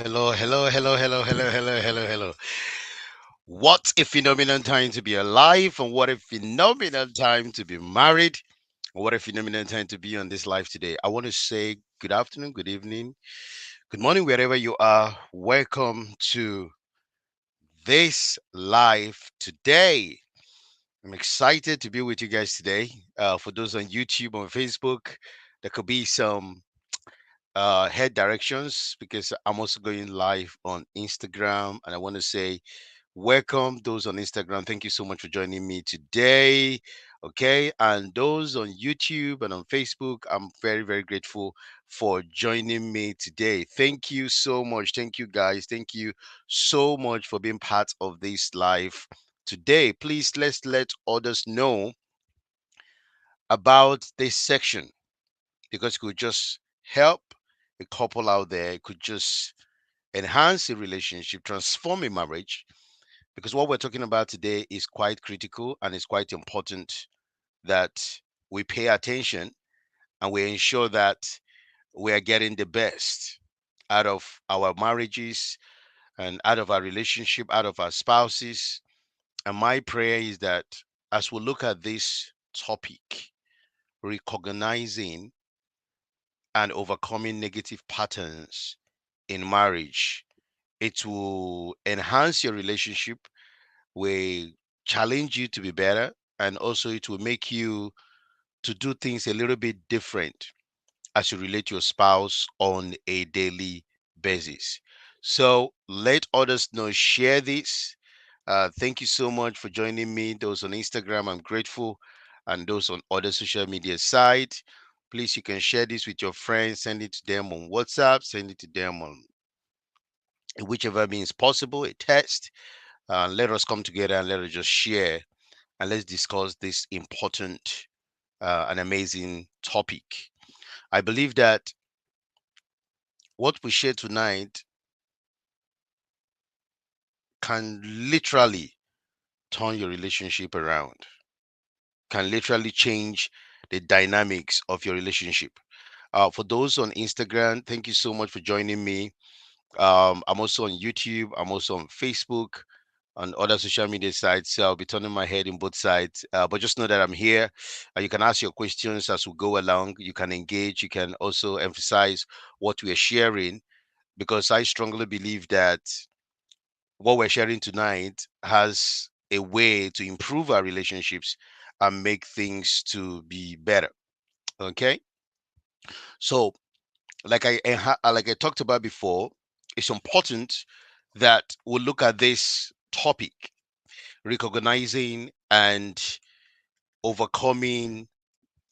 Hello, hello, hello, hello, hello, hello, hello, hello. What a phenomenal time to be alive, and what a phenomenal time to be married. What a phenomenal time to be on this life today. I want to say good afternoon, good evening, good morning, wherever you are. Welcome to this live today. I'm excited to be with you guys today. For those on YouTube, on Facebook, there could be some head directions because I'm also going live on Instagram, and I want to say welcome those on Instagram. Thank you so much for joining me today. Okay, and those on YouTube and on Facebook, I'm very, very grateful for joining me today. Thank you so much. Thank you, guys. Thank you so much for being part of this live today. Please let's let others know about this section because it could just help a couple out there. It could just enhance a relationship, transform a marriage, because what we're talking about today is quite critical and it's quite important that we pay attention and we ensure that we are getting the best out of our marriages and out of our relationship, out of our spouses. And my prayer is that as we look at this topic, recognizing and overcoming negative patterns in marriage, it will enhance your relationship, will challenge you to be better, and also it will make you to do things a little bit different as you relate to your spouse on a daily basis. So let others know, share this. Thank you so much for joining me. Those on Instagram, I'm grateful, and those on other social media site. Please, you can share this with your friends, send it to them on WhatsApp, send it to them on whichever means possible, a text. Let us come together and let us just share and let's discuss this important and amazing topic. I believe that what we share tonight can literally turn your relationship around, can literally change the dynamics of your relationship. For those on Instagram, thank you so much for joining me. I'm also on YouTube, I'm also on Facebook, on other social media sites. So I'll be turning my head in both sides. But just know that I'm here. You can ask your questions as we go along. You can engage. You can also emphasize what we are sharing because I strongly believe that what we're sharing tonight has a way to improve our relationships and make things to be better. Okay. So like I talked about before, it's important that we look at this topic, recognizing and overcoming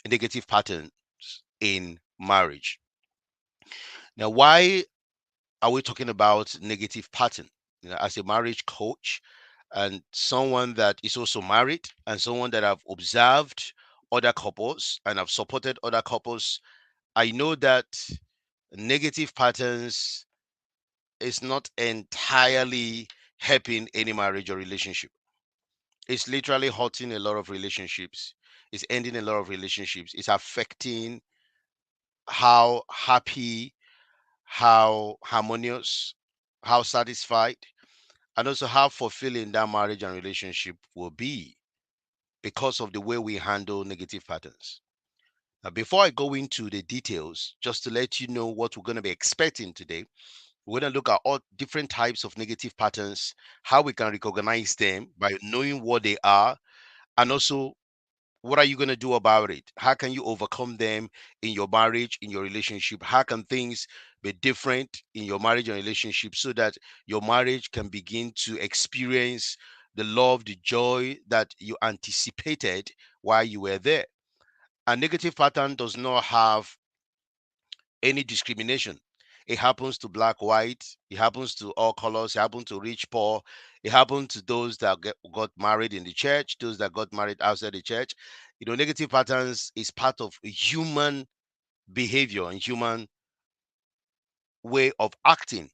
negative patterns in marriage. Now, why are we talking about negative pattern? As a marriage coach and someone that is also married and someone that have observed other couples and have supported other couples, I know that negative patterns is not entirely helping any marriage or relationship. It's literally hurting a lot of relationships. It's ending a lot of relationships. It's affecting how happy, how harmonious, how satisfied, and also how fulfilling that marriage and relationship will be because of the way we handle negative patterns. Now, before I go into the details, just to let you know what we're going to be expecting today, we're going to look at all different types of negative patterns, how we can recognize them by knowing what they are, and also what are you going to do about it? How can you overcome them in your marriage, in your relationship? How can things be different in your marriage and relationship so that your marriage can begin to experience the love, the joy that you anticipated while you were there? A negative pattern does not have any discrimination. It happens to black, white, it happens to all colors, it happens to rich, poor, it happens to those that got married in the church, those that got married outside the church. Negative patterns is part of human behavior and human way of acting.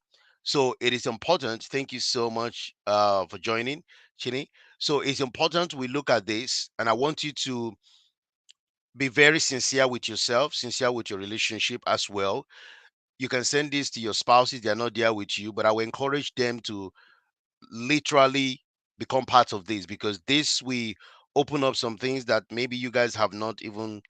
So it is important. Thank you so much for joining, Chini. So it's important we look at this, and I want you to be very sincere with yourself, sincere with your relationship as well. You can send this to your spouses, they're not there with you, but I will encourage them to literally become part of this, because this we open up some things that maybe you guys have not even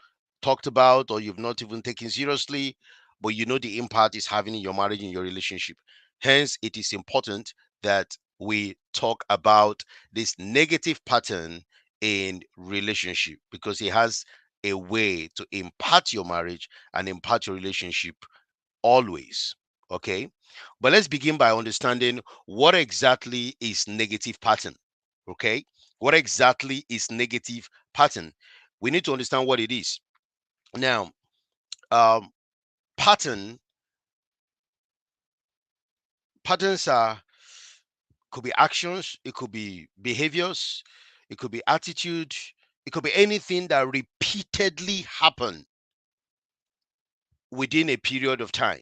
talked about, or you've not even taken seriously, but you know the impact it's having in your marriage, in your relationship. Hence it is important that we talk about this negative pattern in relationship, because it has a way to impact your marriage and impact your relationship always. Okay. But let's begin by understanding what exactly is negative pattern. Okay. What exactly is negative pattern? We need to understand what it is. Now, um, pattern patterns are, could be actions, it could be behaviors, it could be attitude, it could be anything that repeatedly happen within a period of time,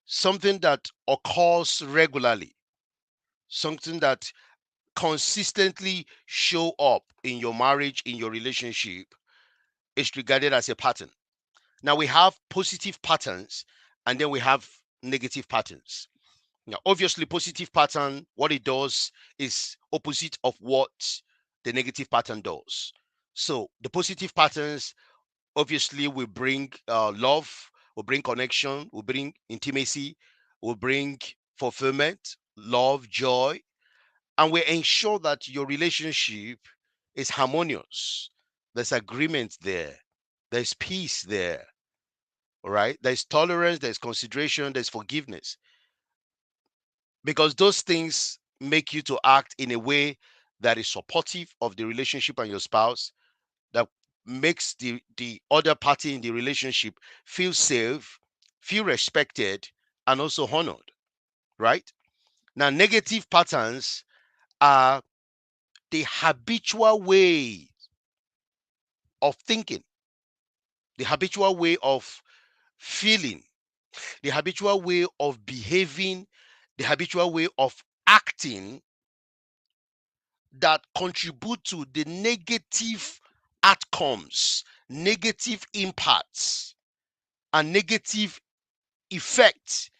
something that occurs regularly, something that consistently show up in your marriage, in your relationship, is regarded as a pattern. Now we have positive patterns and then we have negative patterns. Now, obviously, positive pattern, what it does is opposite of what the negative pattern does. So the positive patterns obviously will bring love, will bring connection, will bring intimacy, will bring fulfillment, love, joy, and we ensure that your relationship is harmonious. There's agreement there, there's peace there, all right? There's tolerance, there's consideration, there's forgiveness, because those things make you to act in a way that is supportive of the relationship and your spouse, that makes the other party in the relationship feel safe, feel respected, and also honored, right? Now, negative patterns are the habitual way of thinking, the habitual way of feeling, the habitual way of behaving, the habitual way of acting that contribute to the negative outcomes, negative impacts, and negative effects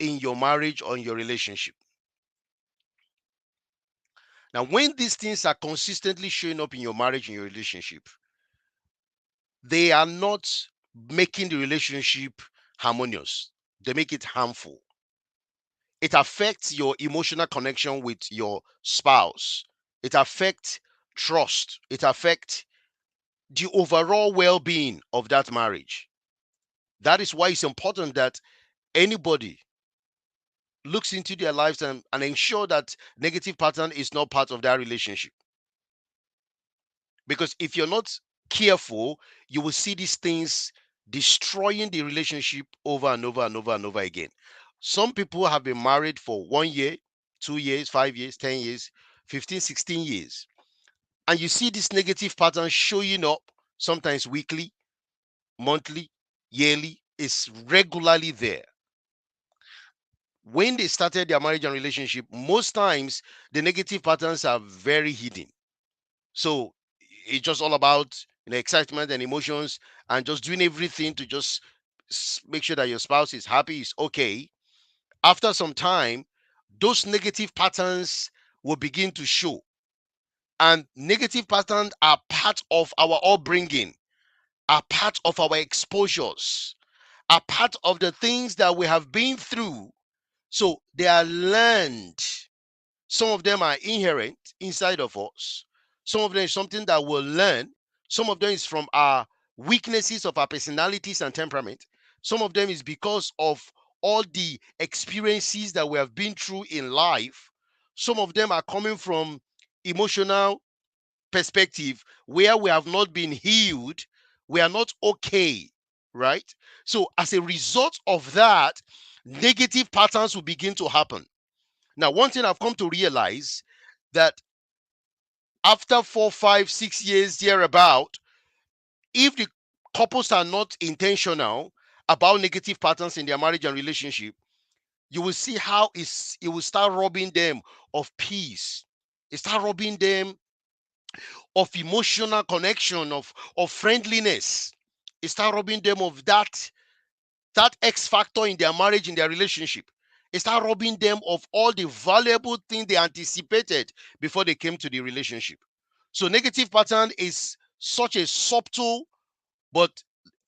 in your marriage or in your relationship. Now, when these things are consistently showing up in your marriage and your relationship, they are not making the relationship harmonious, they make it harmful. It affects your emotional connection with your spouse, it affects trust, it affects the overall well-being of that marriage. That is why it's important that anybody looks into their lives and ensure that negative pattern is not part of that relationship. Because if you're not careful, you will see these things destroying the relationship over and over and over and over again. Some people have been married for 1 year, 2 years, 5 years, 10 years, 15, 16 years. And you see this negative pattern showing up sometimes weekly, monthly, yearly, is regularly there. When they started their marriage and relationship, most times the negative patterns are very hidden. So it's just all about, excitement and emotions, and just doing everything to just make sure that your spouse is happy, is okay. After some time, those negative patterns will begin to show. And negative patterns are part of our upbringing, are part of our exposures, are part of the things that we have been through. So they are learned. Some of them are inherent inside of us. Some of them is something that we'll learn. Some of them is from our weaknesses of our personalities and temperament. Some of them is because of all the experiences that we have been through in life. Some of them are coming from emotional perspective where we have not been healed. We are not okay, right? So as a result of that, negative patterns will begin to happen. Now, one thing I've come to realize, that after 4, 5, 6 years thereabout, if the couples are not intentional about negative patterns in their marriage and relationship, you will see how it will start robbing them of peace. It start robbing them of emotional connection, of friendliness. It start robbing them of that that X factor in their marriage, in their relationship. It start robbing them of all the valuable things they anticipated before they came to the relationship. So negative pattern is such a subtle, but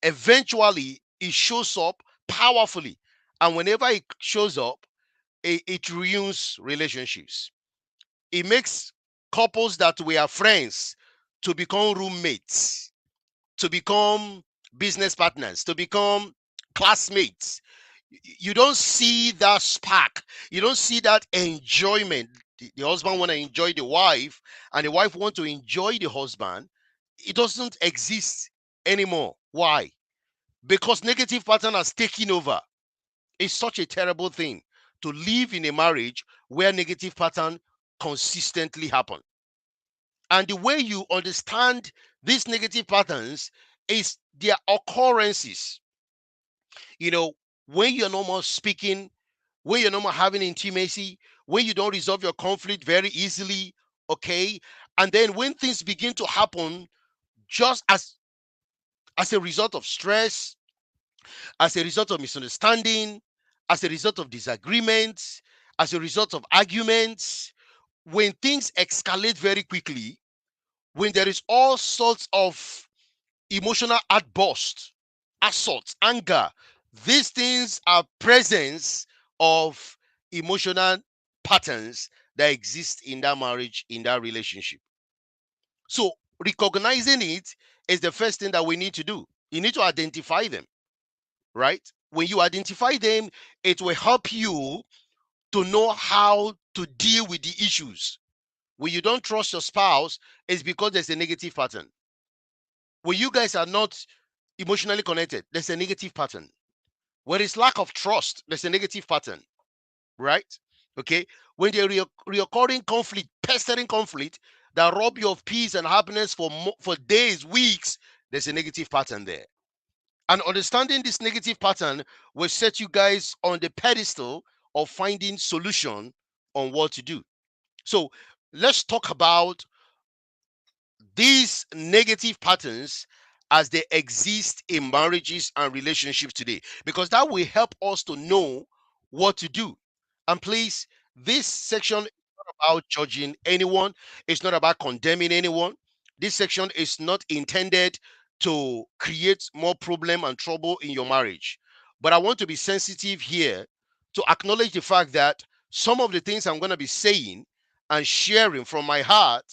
eventually it shows up powerfully. And whenever it shows up, it ruins relationships. It makes couples that were friends to become roommates, to become business partners, to become classmates. You don't see that spark. You don't see that enjoyment. The husband want to enjoy the wife, and the wife want to enjoy the husband. It doesn't exist anymore. Why? Because negative pattern has taken over. It's such a terrible thing to live in a marriage where negative pattern consistently happen. And the way you understand these negative patterns is their occurrences. You know, when you're no more speaking, when you're no more having intimacy, when you don't resolve your conflict very easily, okay? And then when things begin to happen just as a result of stress, as a result of misunderstanding, as a result of disagreements, as a result of arguments, when things escalate very quickly, when there is all sorts of emotional outburst, assault, anger, these things are presence of emotional patterns that exist in that marriage, in that relationship. So recognizing it is the first thing that we need to do. You need to identify them, right? When you identify them, it will help you to know how to deal with the issues. When you don't trust your spouse, it's because there's a negative pattern. When you guys are not emotionally connected, there's a negative pattern. When it's lack of trust, there's a negative pattern, right? Okay. When there reoccurring conflict, pestering conflict that rob you of peace and happiness for days, weeks, there's a negative pattern there. And understanding this negative pattern will set you guys on the pedestal of finding solution on what to do. So let's talk about these negative patterns as they exist in marriages and relationships today, because that will help us to know what to do. And please, this section is not about judging anyone, it's not about condemning anyone. This section is not intended to create more problem and trouble in your marriage. But I want to be sensitive here to acknowledge the fact that some of the things I'm going to be saying and sharing from my heart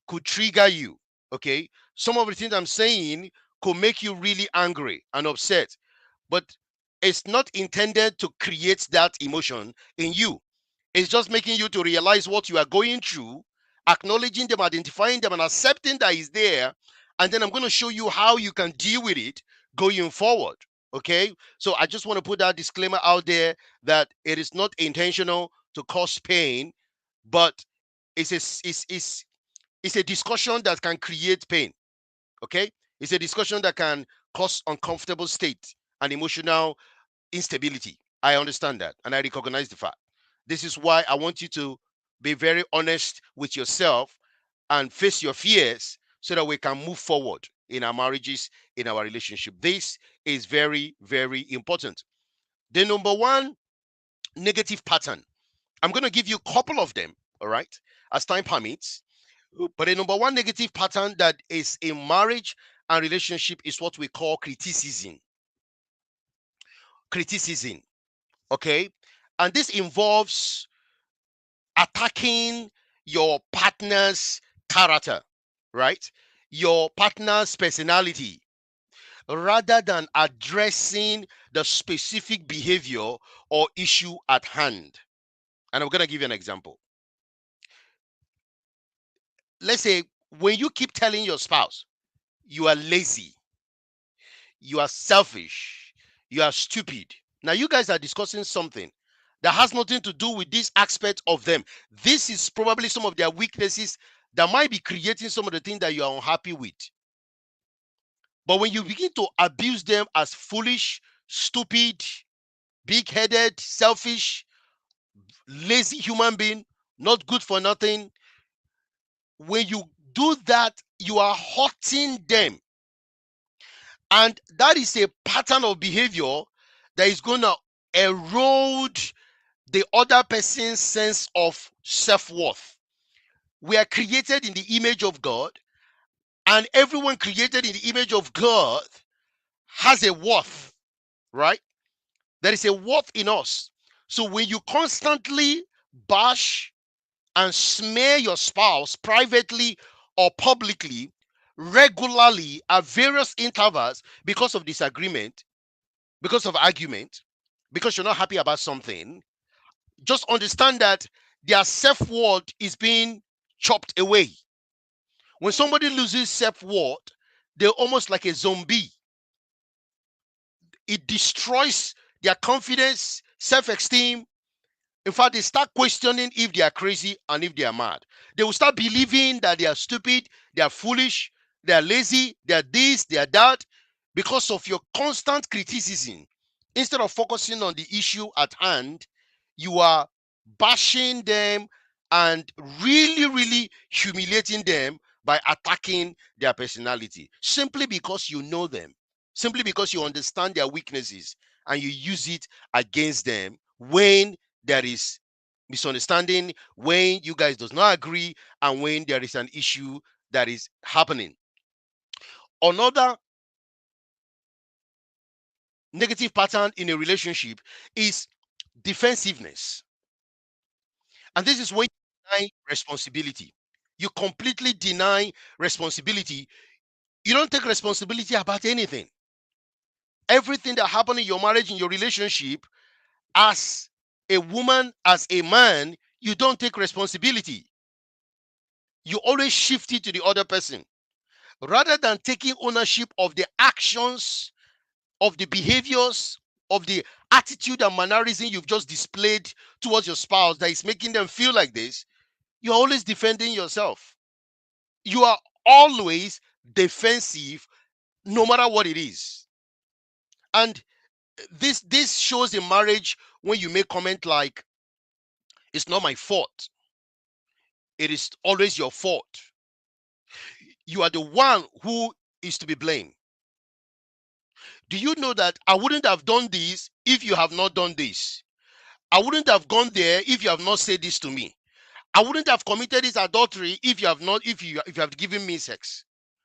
could trigger you. Okay. Some of the things I'm saying could make you really angry and upset, but it's not intended to create that emotion in you. It's just making you to realize what you are going through, acknowledging them, identifying them, and accepting that is there. And then I'm going to show you how you can deal with it going forward. Okay. So I just want to put that disclaimer out there that it is not intentional to cause pain, but it's it's a discussion that can create pain. Okay. It's a discussion that can cause uncomfortable state and emotional instability. I understand that and I recognize the fact. This is why I want you to be very honest with yourself and face your fears so that we can move forward in our marriages, in our relationship. This is very, very important. The number one negative pattern, I'm going to give you a couple of them, all right, as time permits. But the number one negative pattern that is in marriage and relationship is what we call criticism. Criticism, okay? And this involves attacking your partner's character, right? Your partner's personality, rather than addressing the specific behavior or issue at hand. And I'm going to give you an example. Let's say when you keep telling your spouse, you are lazy, you are selfish, you are stupid. Now, you guys are discussing something that has nothing to do with this aspect of them. This is probably some of their weaknesses that might be creating some of the things that you are unhappy with. But when you begin to abuse them as foolish, stupid, big headed, selfish, lazy human being, not good for nothing, when you do that, you are hurting them. And that is a pattern of behavior that is going to erode the other person's sense of self-worth. We are created in the image of God, and everyone created in the image of God has a worth, right? There is a worth in us. So when you constantly bash and smear your spouse privately or publicly, regularly at various intervals, because of disagreement, because of argument, because you're not happy about something, just understand that their self-worth is being chopped away. When somebody loses self-worth, they're almost like a zombie. It destroys their confidence, self-esteem. In fact, they start questioning if they are crazy and if they are mad. They will start believing that they are stupid, they are foolish, they are lazy, they are this, they are that, because of your constant criticism. Instead of focusing on the issue at hand, you are bashing them and really, really humiliating them by attacking their personality, simply because you know them, simply because you understand their weaknesses, and you use it against them when there is misunderstanding, when you guys does not agree, and when there is an issue that is happening. Another negative pattern in a relationship is defensiveness. And this is when you deny responsibility. You completely deny responsibility. You don't take responsibility about anything. Everything that happened in your marriage, in your relationship, as a woman, as a man, you don't take responsibility. You always shift it to the other person. Rather than taking ownership of the actions, of the behaviors, of the attitude and mannerism you've just displayed towards your spouse that is making them feel like this, you're always defending yourself. You are always defensive, no matter what it is. And this shows in marriage when you make comment like, it's not my fault, it is always your fault, you are the one who is to be blamed. Do you know that I wouldn't have done this if you have not done this? I wouldn't have gone there if you have not said this to me. I wouldn't have committed this adultery if you have not, if you have given me sex.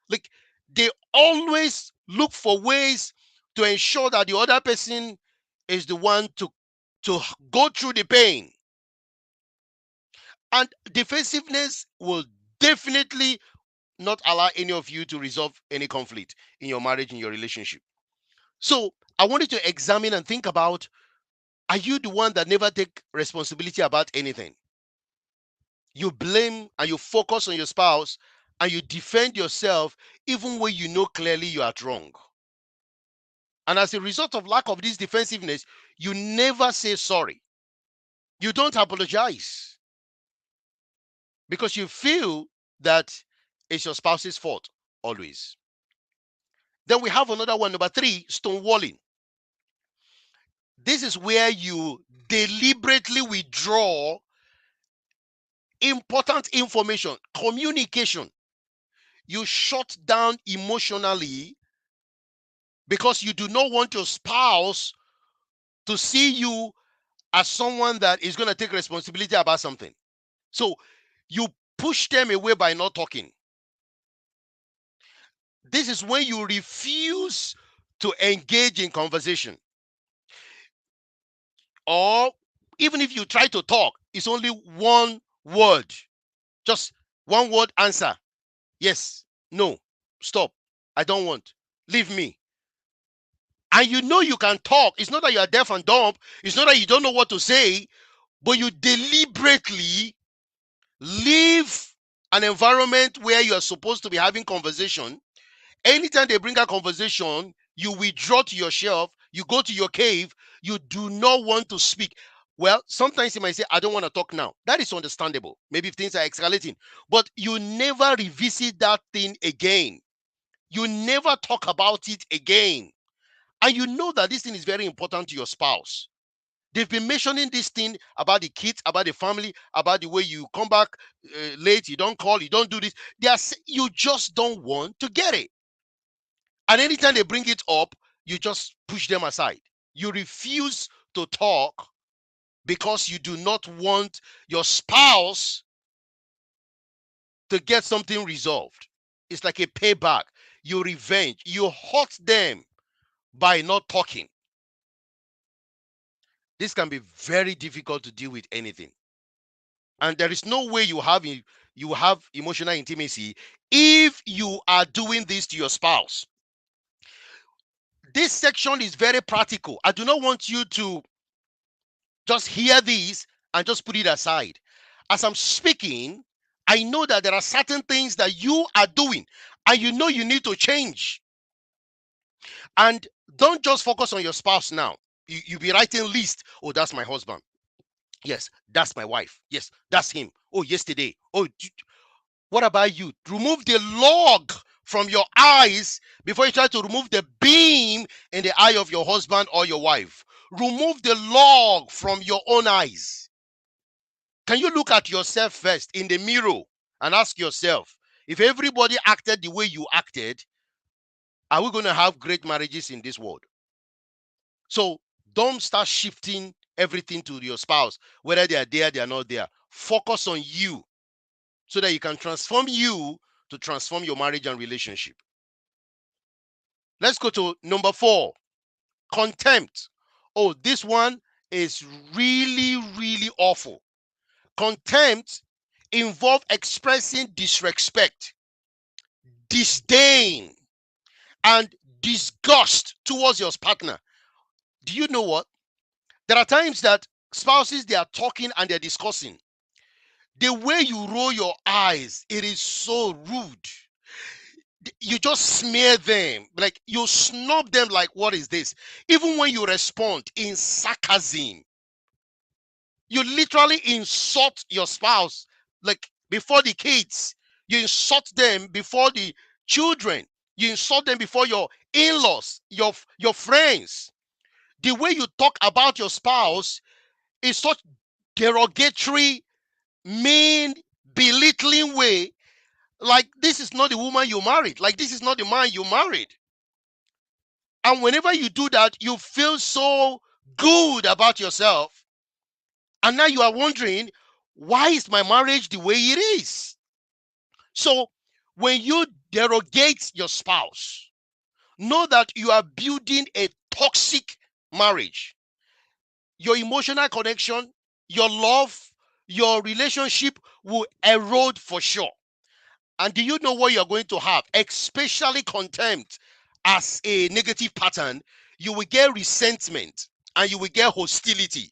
Like, they always look for ways to ensure that the other person is the one to go through the pain. And defensiveness will definitely not allow any of you to resolve any conflict in your marriage, in your relationship. So I want you to examine and think about, are you the one that never take responsibility about anything? You blame and you focus on your spouse and you defend yourself even when you know clearly you are wrong. And as a result of lack of this defensiveness, you never say sorry. You don't apologize because you feel that it's your spouse's fault always. Then we have another one, number 3, stonewalling. This is where you deliberately withdraw important information, communication. You shut down emotionally because you do not want your spouse to see you as someone that is going to take responsibility about something. So you push them away by not talking. This is when you refuse to engage in conversation. Or even if you try to talk, it's only one word. Just one word answer. Yes, no, stop, I don't want, leave me. And you know you can talk. It's not that you are deaf and dumb. It's not that you don't know what to say, but you deliberately leave an environment where you are supposed to be having conversation. Anytime they bring a conversation, you withdraw to your shelf, you go to your cave, you do not want to speak. Well, sometimes you might say, I don't want to talk now. That is understandable. Maybe if things are escalating, but you never revisit that thing again. You never talk about it again. And you know that this thing is very important to your spouse. They've been mentioning this thing about the kids, about the family, about the way you come back late, you don't call, you don't do this. You just don't want to get it. And anytime they bring it up, you just push them aside. You refuse to talk because you do not want your spouse to get something resolved. It's like a payback. You revenge. You hurt them by not talking. This can be very difficult to deal with anything. And there is no way you have emotional intimacy if you are doing this to your spouse. This section is very practical. I do not want you to just hear this and just put it aside. As I'm speaking, I know that there are certain things that you are doing and you know you need to change. And don't just focus on your spouse now. You be writing list. Oh, that's my husband. Yes, that's my wife. Yes, that's him. Oh, yesterday. Oh, what about you? Remove the log from your eyes before you try to remove the beam in the eye of your husband or your wife. Remove the log from your own eyes. Can you look at yourself first in the mirror and ask yourself, if everybody acted the way you acted, are we going to have great marriages in this world? So don't start shifting everything to your spouse, whether they are there, they are not there. Focus on you so that you can transform you to transform your marriage and relationship. Let's go to number 4, contempt. Oh, this one is really, really awful. Contempt involves expressing disrespect, disdain, and disgust towards your partner. Do you know what? There are times that spouses, they are talking and they're discussing. The way you roll your eyes, it is so rude. You just smear them, like you snub them, like, what is this? Even when you respond in sarcasm, you literally insult your spouse, like before the kids. You insult them before the children. You insult them before your in-laws, your friends. The way you talk about your spouse is such derogatory, mean, belittling way. Like, this is not the woman you married. Like, this is not the man you married. And whenever you do that, you feel so good about yourself. And now you are wondering, why is my marriage the way it is? So when you derogate your spouse, know that you are building a toxic marriage. Your emotional connection, your love, your relationship will erode for sure. And do you know what you're going to have? Especially contempt as a negative pattern. You will get resentment and you will get hostility.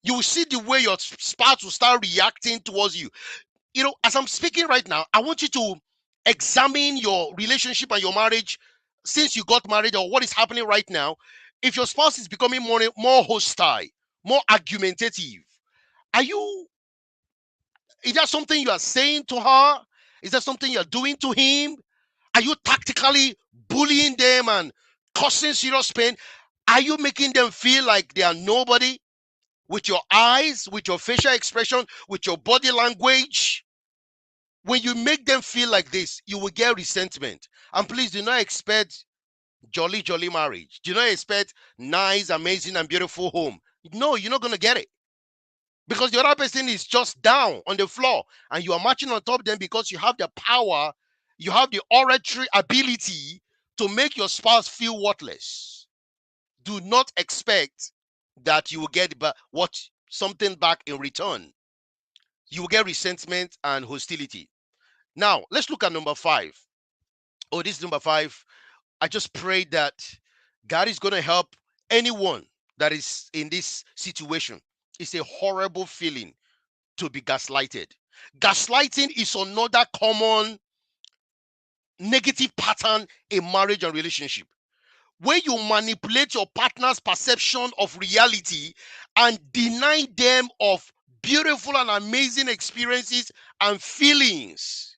You will see the way your spouse will start reacting towards you. You know, as I'm speaking right now, I want you to examine your relationship and your marriage since you got married, or what is happening right now. If your spouse is becoming more hostile, more argumentative, are you is that something you are saying to her? Is that something you're doing to him? Are you tactically bullying them and causing serious pain? Are you making them feel like they are nobody with your eyes, with your facial expression, with your body language? When you make them feel like this, you will get resentment. And please do not expect jolly, jolly marriage. Do not expect nice, amazing, and beautiful home. No, you're not going to get it. Because the other person is just down on the floor and you are marching on top of them because you have the power, you have the oratory ability to make your spouse feel worthless. Do not expect that you will get something back in return. You will get resentment and hostility. Now, let's look at number 5. Oh, this is number 5. I just pray that God is going to help anyone that is in this situation. It's a horrible feeling to be gaslighted. Gaslighting is another common negative pattern in marriage and relationship, where you manipulate your partner's perception of reality and deny them of beautiful and amazing experiences and feelings.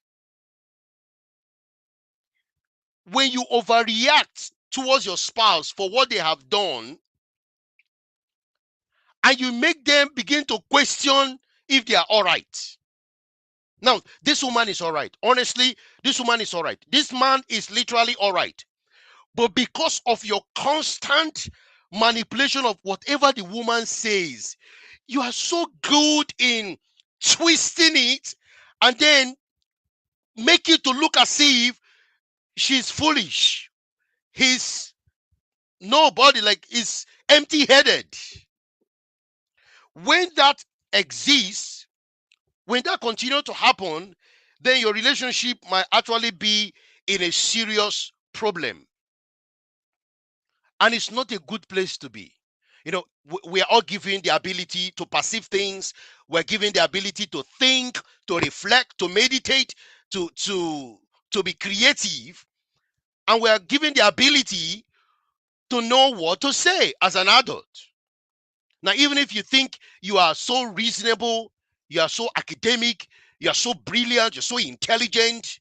When you overreact towards your spouse for what they have done, and you make them begin to question if they are all right. Now, this woman is all right. Honestly, this woman is all right. This man is literally all right. But because of your constant manipulation of whatever the woman says. You are so good in twisting it and then make it to look as if she's foolish. He's nobody, like is empty-headed. When that exists, when that continues to happen, then your relationship might actually be in a serious problem. And it's not a good place to be. You know, we are all given the ability to perceive things. We're given the ability to think, to reflect, to meditate, to be creative. And we are given the ability to know what to say as an adult. Now, even if you think you are so reasonable, you are so academic, you are so brilliant, you're so intelligent,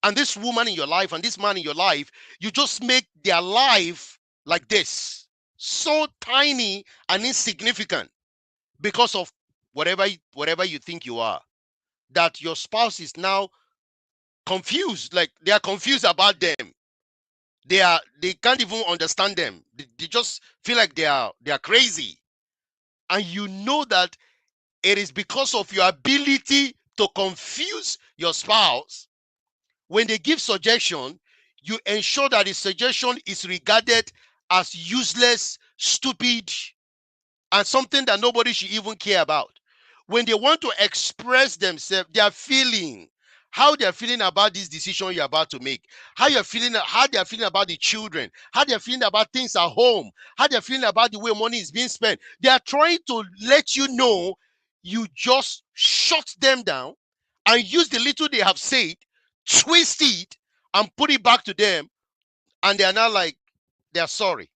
and this woman in your life and this man in your life, you just make their life like this, so tiny and insignificant because of whatever you think you are, that your spouse is now confused. Like they are confused about them. They can't even understand them. They just feel like they are crazy. And you know that it is because of your ability to confuse your spouse. When they give suggestion, you ensure that the suggestion is regarded as useless, stupid, and something that nobody should even care about. When they want to express themselves, their feeling, how they're feeling about this decision you're about to make, how they're feeling about the children, how they're feeling about things at home, how they're feeling about the way money is being spent. They are trying to let you know. You just shut them down and use the little they have said, twist it, and put it back to them, and they are now like they are sorry.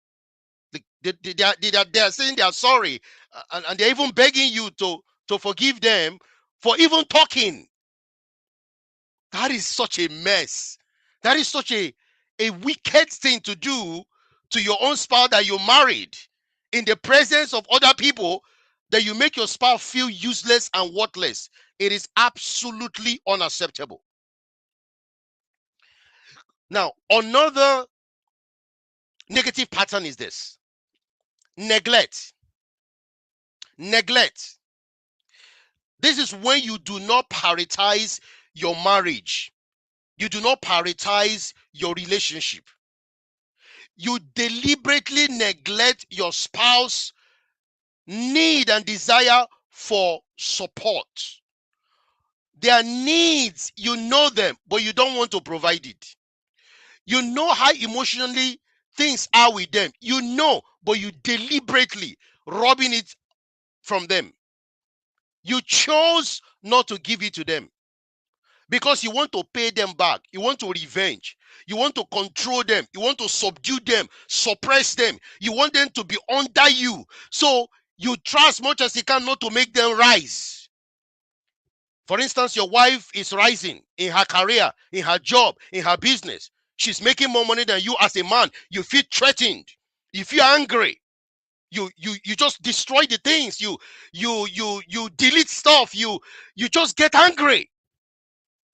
They are saying they are sorry, and they're even begging you to forgive them for even talking. That is such a mess. That is such a wicked thing to do to your own spouse that you married in the presence of other people, that you make your spouse feel useless and worthless. It is absolutely unacceptable. Now, another negative pattern is this: neglect. Neglect. This is when you do not prioritize your marriage. You do not prioritize your relationship. You deliberately neglect your spouse need and desire for support. Their needs, you know them, but you don't want to provide it. You know how emotionally things are with them. You know, but you deliberately robbing it from them. You chose not to give it to them because you want to pay them back. You want to revenge. You want to control them. You want to subdue them, suppress them. You want them to be under you. So you try as much as you can not to make them rise. For instance, your wife is rising in her career, in her job, in her business. She's making more money than you as a man. You feel threatened. You feel angry. You just destroy the things. You delete stuff. You just get angry.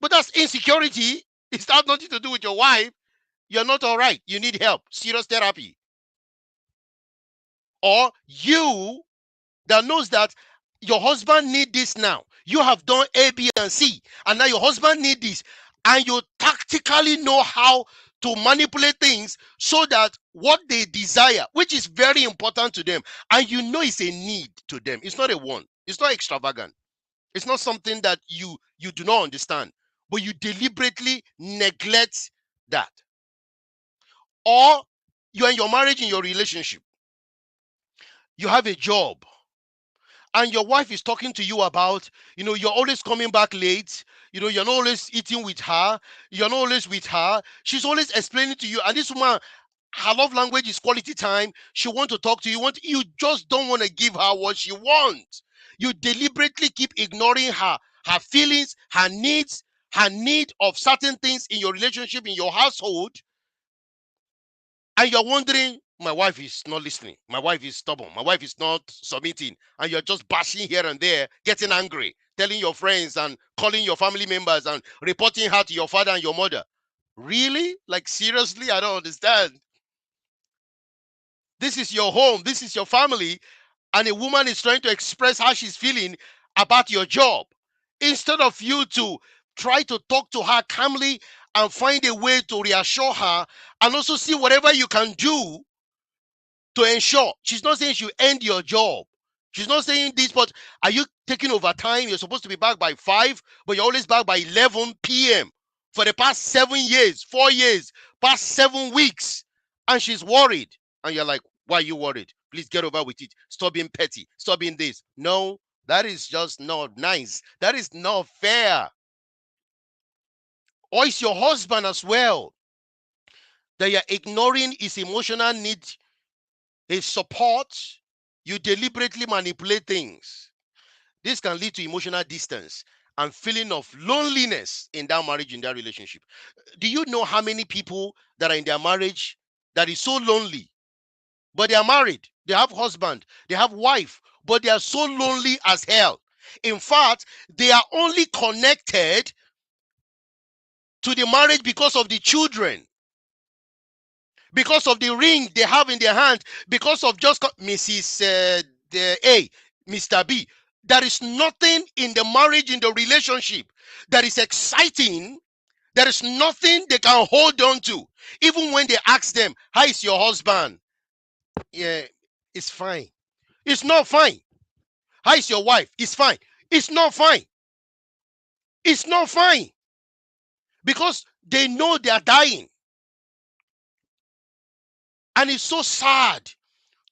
But that's insecurity. It's got nothing to do with your wife. You're not all right. You need help. Serious therapy. Or you that knows that your husband need this now. You have done A, B, and C, and now your husband need this, and you tactically know how to manipulate things so that what they desire, which is very important to them, and you know it's a need to them. It's not a want. It's not extravagant. It's not something that you do not understand, but you deliberately neglect that. Or you're in your marriage, in your relationship, you have a job, and your wife is talking to you about, you're always coming back late, you're not always eating with her, you're not always with her. She's always explaining to you, and this woman, her love language is quality time. She wants to talk to you. You just don't want to give her what she wants. You deliberately keep ignoring her feelings, her needs, her need of certain things in your relationship, in your household, and you're wondering, my wife is not listening. My wife is stubborn. My wife is not submitting. And you're just bashing here and there, getting angry, telling your friends and calling your family members and reporting her to your father and your mother. Really? Like, seriously? I don't understand. This is your home. This is your family. And a woman is trying to express how she's feeling about your job. Instead of you to try to talk to her calmly and find a way to reassure her and also see whatever you can do to ensure. She's not saying you end your job. She's not saying this, but are you taking overtime? You're supposed to be back by 5, but you're always back by 11 p.m. for the past 7 years, 4 years, past 7 weeks. And she's worried. And you're like, why are you worried? Please get over with it. Stop being petty. Stop being this. No, that is just not nice. That is not fair. Or it's your husband as well that you're ignoring his emotional need, his support. You deliberately manipulate things. This can lead to emotional distance and feeling of loneliness in that marriage, in that relationship. Do you know how many people that are in their marriage that is so lonely, but they are married, they have husband, they have wife, but they are so lonely as hell? In fact, they are only connected to the marriage because of the children, because of the ring they have in their hand, because of just Mrs. The A, Mr. B. There is nothing in the marriage, in the relationship, that is exciting. There is nothing they can hold on to. Even when they ask them, how is your husband? Yeah, it's fine. It's not fine. How is your wife? It's fine. It's not fine. It's not fine. Because they know they are dying. And it's so sad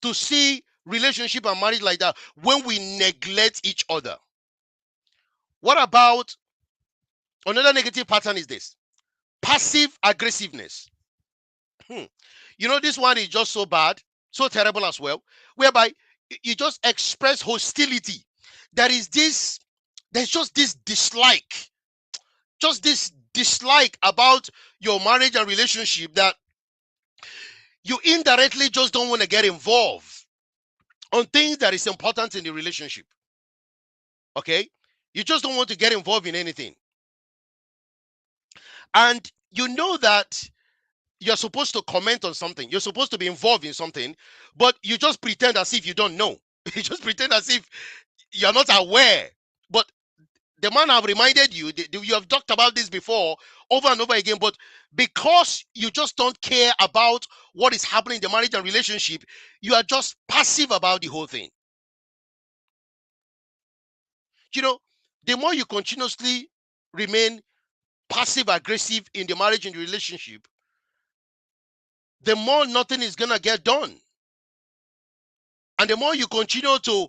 to see relationship and marriage like that when we neglect each other. What about another negative pattern? Is this passive aggressiveness? You know, this one is just so bad, so terrible as well, whereby you just express hostility. There is this, there's just this dislike about your marriage and relationship, that you indirectly just don't want to get involved on things that is important in the relationship. Okay? You just don't want to get involved in anything. And you know that you're supposed to comment on something, you're supposed to be involved in something, but you just pretend as if you don't know. You just pretend as if you're not aware. But the man have reminded you, you have talked about this before over and over again, but because you just don't care about what is happening in the marriage and relationship, you are just passive about the whole thing. You know, the more you continuously remain passive aggressive in the marriage and the relationship, the more nothing is gonna get done. And the more you continue to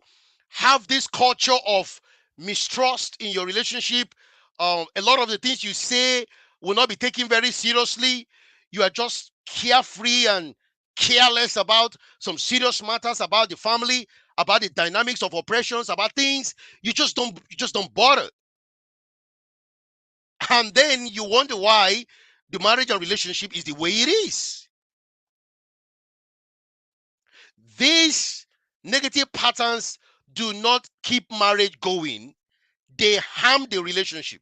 have this culture of mistrust in your relationship, a lot of the things you say will not be taken very seriously. You are just carefree and careless about some serious matters, about the family, about the dynamics of oppressions, about things. You just don't bother. And then you wonder why the marriage and relationship is the way it is. These negative patterns do not keep marriage going, they harm the relationship.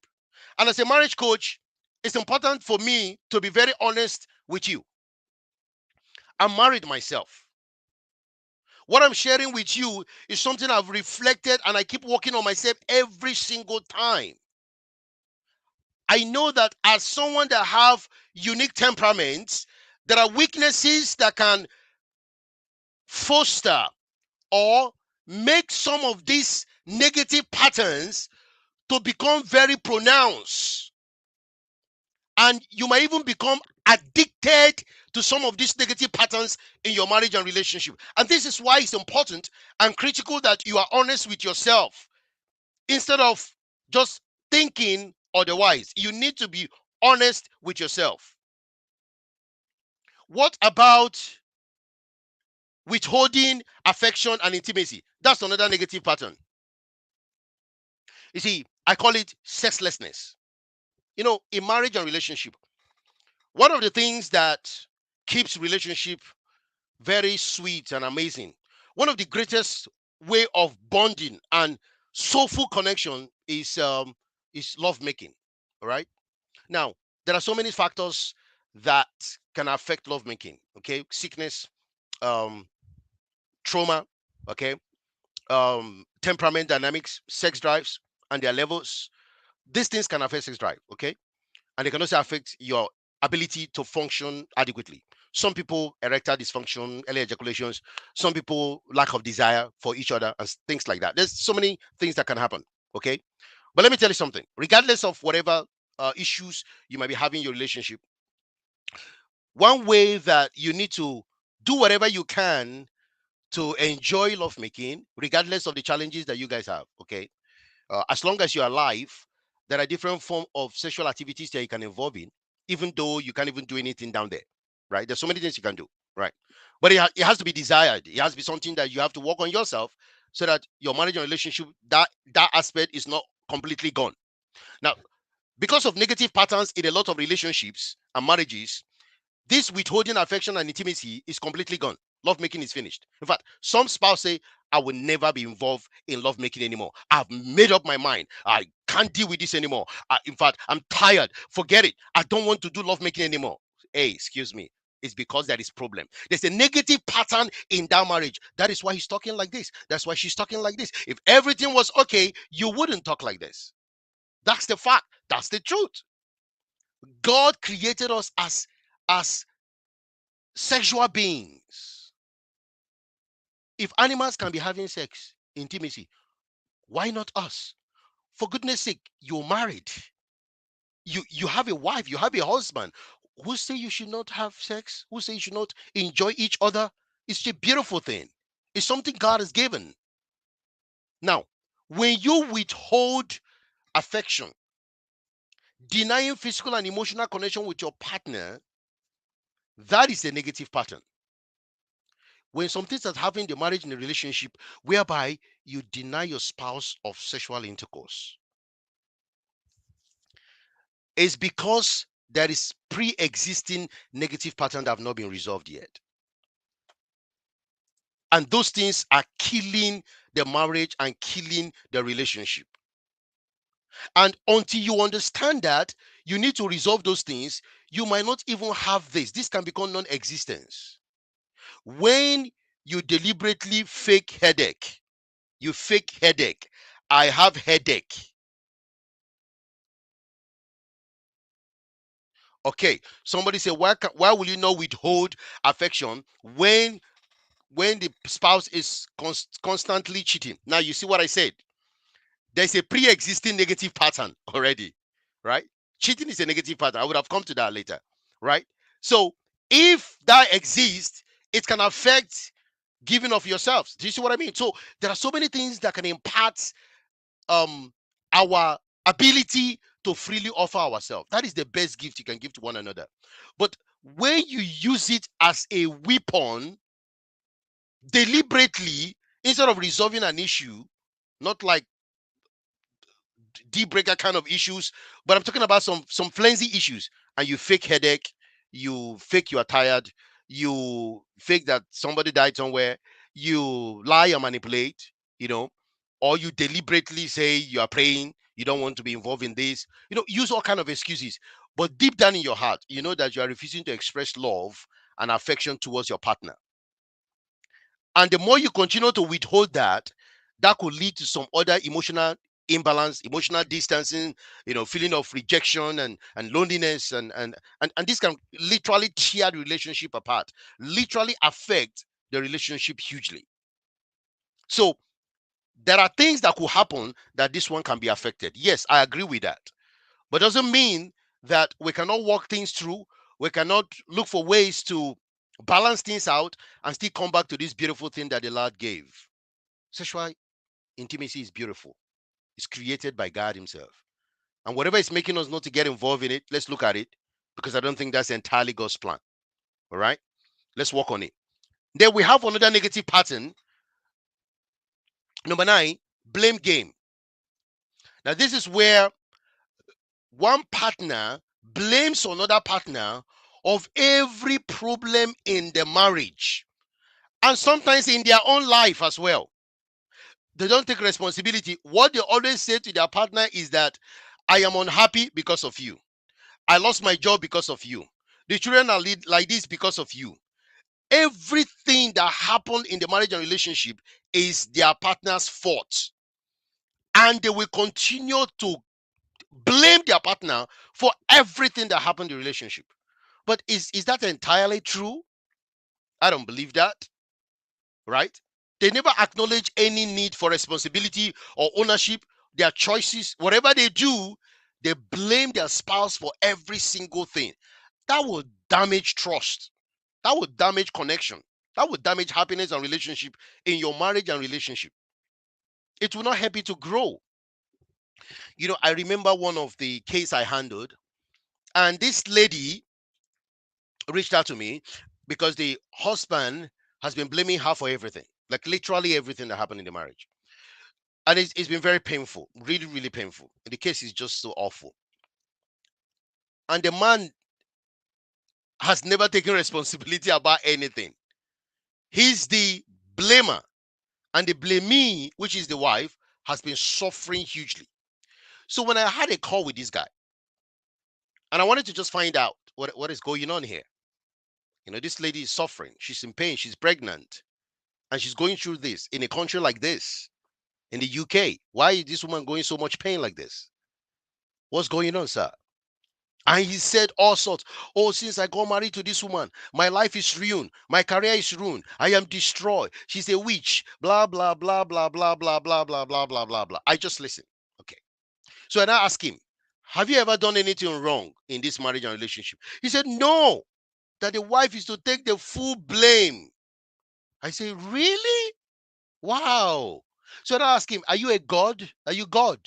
And as a marriage coach, it's important for me to be very honest with you. I'm married myself. What I'm sharing with you is something I've reflected, and I keep working on myself every single time. I know that as someone that have unique temperaments, there are weaknesses that can foster or make some of these negative patterns to become very pronounced. And you might even become addicted to some of these negative patterns in your marriage and relationship. And this is why it's important and critical that you are honest with yourself instead of just thinking otherwise. You need to be honest with yourself. What about withholding affection and intimacy? That's another negative pattern. You see, I call it sexlessness. You know, in marriage and relationship, one of the things that keeps relationship very sweet and amazing, one of the greatest way of bonding and soulful connection is love making. All right. Now, there are so many factors that can affect love making. Okay, sickness, um, trauma, okay, temperament dynamics, sex drives, and their levels. These things can affect sex drive, okay, and they can also affect your ability to function adequately. Some people erectile dysfunction, early ejaculations. Some people lack of desire for each other and things like that. There's so many things that can happen. Okay, but let me tell you something. Regardless of whatever issues you might be having in your relationship, one way that you need to do whatever you can to enjoy lovemaking, regardless of the challenges that you guys have. Okay, as long as you're alive, there are different forms of sexual activities that you can involve in, even though you can't even do anything down there, right? There's so many things you can do, right? But it has to be desired. It has to be something that you have to work on yourself so that your marriage and relationship, that aspect is not completely gone. Now, because of negative patterns in a lot of relationships and marriages, this withholding affection and intimacy is completely gone. Lovemaking is finished. In fact, some spouse say, I will never be involved in lovemaking anymore. I've made up my mind. I can't deal with this anymore. In fact, I'm tired. Forget it. I don't want to do lovemaking anymore. Hey, excuse me. It's because there is problem. There's a negative pattern in that marriage. That is why he's talking like this. That's why she's talking like this. If everything was okay, you wouldn't talk like this. That's the fact. That's the truth. God created us as sexual beings. If animals can be having sex, intimacy, why not us? For goodness sake, you're married. You have a wife, you have a husband. Who say you should not have sex? Who say you should not enjoy each other? It's a beautiful thing. It's something God has given. Now, when you withhold affection, denying physical and emotional connection with your partner, that is a negative pattern. When something starts happening in the marriage in a relationship whereby you deny your spouse of sexual intercourse, it's because there is pre-existing negative pattern that have not been resolved yet. And those things are killing the marriage and killing the relationship. And until you understand that, you need to resolve those things. You might not even have this. This can become non-existence. When you deliberately fake headache, you fake headache. I have headache. Okay, somebody say, why will you not withhold affection when the spouse is constantly cheating? Now you see what I said. There's a pre-existing negative pattern already, right? Cheating is a negative pattern. I would have come to that later, right? So if that exists, it can affect giving of yourselves. Do you see what I mean? So there are so many things that can impact our ability to freely offer ourselves. That is the best gift you can give to one another. But when you use it as a weapon deliberately, instead of resolving an issue, not like deal breaker kind of issues, but I'm talking about some flimsy issues, and you fake headache, you fake you are tired, you fake that somebody died somewhere, you lie and manipulate, you know, or you deliberately say you are praying, you don't want to be involved in this, use all kind of excuses. But deep down in your heart, you know that you are refusing to express love and affection towards your partner. And the more you continue to withhold that, that could lead to some other emotional imbalance, emotional distancing, feeling of rejection and loneliness, and this can literally tear the relationship apart, literally affect the relationship hugely. So there are things that could happen that this one can be affected. Yes, I agree with that. But doesn't mean that we cannot work things through. We cannot look for ways to balance things out and still come back to this beautiful thing that the Lord gave. Sexual intimacy is beautiful. It's created by God Himself. And whatever is making us not to get involved in it, let's look at it, because I don't think that's entirely God's plan. All right? Let's work on it. Then we have another negative pattern. Number 9, blame game. Now, this is where one partner blames another partner of every problem in the marriage, and sometimes in their own life as well. They don't take responsibility. What they always say to their partner is that I am unhappy because of you. I lost my job because of you. The children are like this because of you. Everything that happened in the marriage and relationship is their partner's fault. And they will continue to blame their partner for everything that happened in the relationship. But is that entirely true? I don't believe that, right? They never acknowledge any need for responsibility or ownership, their choices, whatever they do, they blame their spouse for every single thing. That will damage trust. That will damage connection. That will damage happiness and relationship in your marriage and relationship. It will not help you to grow. I remember one of the case I handled, and this lady reached out to me because the husband has been blaming her for everything, like literally everything that happened in the marriage. And it's been very painful, really, really painful. The case is just so awful. And the man has never taken responsibility about anything. He's the blamer. And the blamee, which is the wife, has been suffering hugely. So when I had a call with this guy, and I wanted to just find out what is going on here. This lady is suffering. She's in pain. She's pregnant. And she's going through this in a country like this, in the UK. Why is this woman going so much pain like this? What's going on, sir? And he said all sorts. Oh, since I got married to this woman, my life is ruined. My career is ruined. I am destroyed. She's a witch. Blah, blah, blah, blah, blah, blah, blah, blah, blah, blah, blah, blah. I just listen. Okay. So and I asked him, have you ever done anything wrong in this marriage and relationship? He said, no, that the wife is to take the full blame. I say, really? Wow. So I asked him, are you a God? Are you God?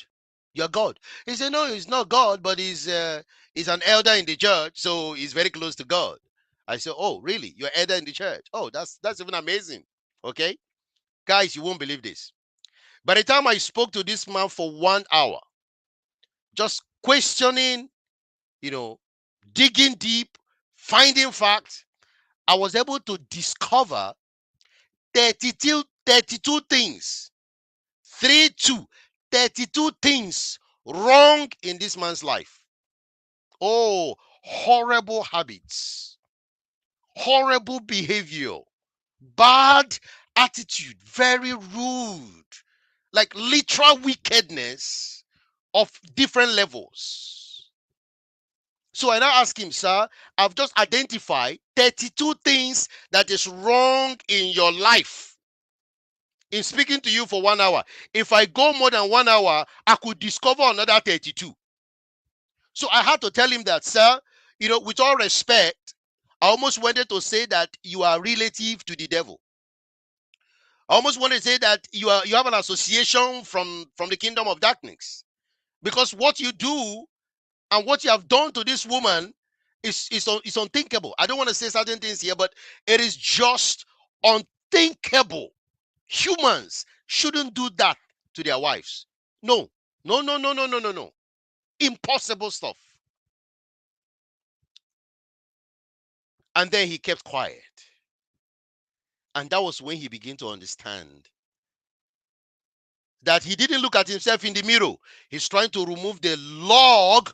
You're God. He said, no, he's not God, but he's an elder in the church, so he's very close to God. I said, oh, really? You're elder in the church? Oh, that's even amazing. Okay. Guys, you won't believe this. By the time I spoke to this man for 1 hour, just questioning, digging deep, finding facts, I was able to discover 32 things. 32 things wrong in this man's life. Oh, horrible habits, horrible behavior, bad attitude, very rude, like literal wickedness of different levels. So I now ask him, sir, I've just identified 32 things that is wrong in your life. In speaking to you for 1 hour, if I go more than 1 hour, I could discover another 32. So I had to tell him that, sir, with all respect, I almost wanted to say that you are relative to the devil. I almost wanted to say that you have an association from the kingdom of darkness, because what you do and what you have done to this woman is unthinkable. I don't want to say certain things here, but it is just unthinkable. Humans shouldn't do that to their wives. No, no, no, no, no, no, no, no. Impossible stuff. And then he kept quiet. And that was when he began to understand that he didn't look at himself in the mirror. He's trying to remove the log,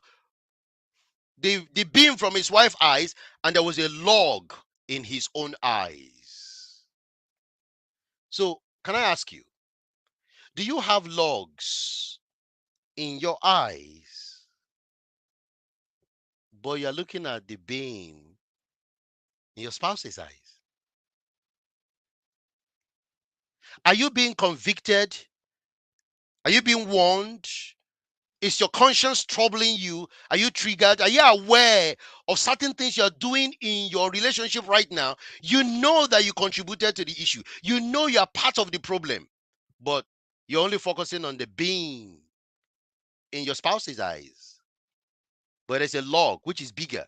the beam from his wife's eyes, and there was a log in his own eyes. So, can I ask you, do you have logs in your eyes, but you're looking at the beam in your spouse's eyes? Are you being convicted? Are you being warned? Is your conscience troubling you? Are you triggered? Are you aware of certain things you're doing in your relationship right now? You know that you contributed to the issue. You know you're part of the problem, but you're only focusing on the beam in your spouse's eyes. But there's a log which is bigger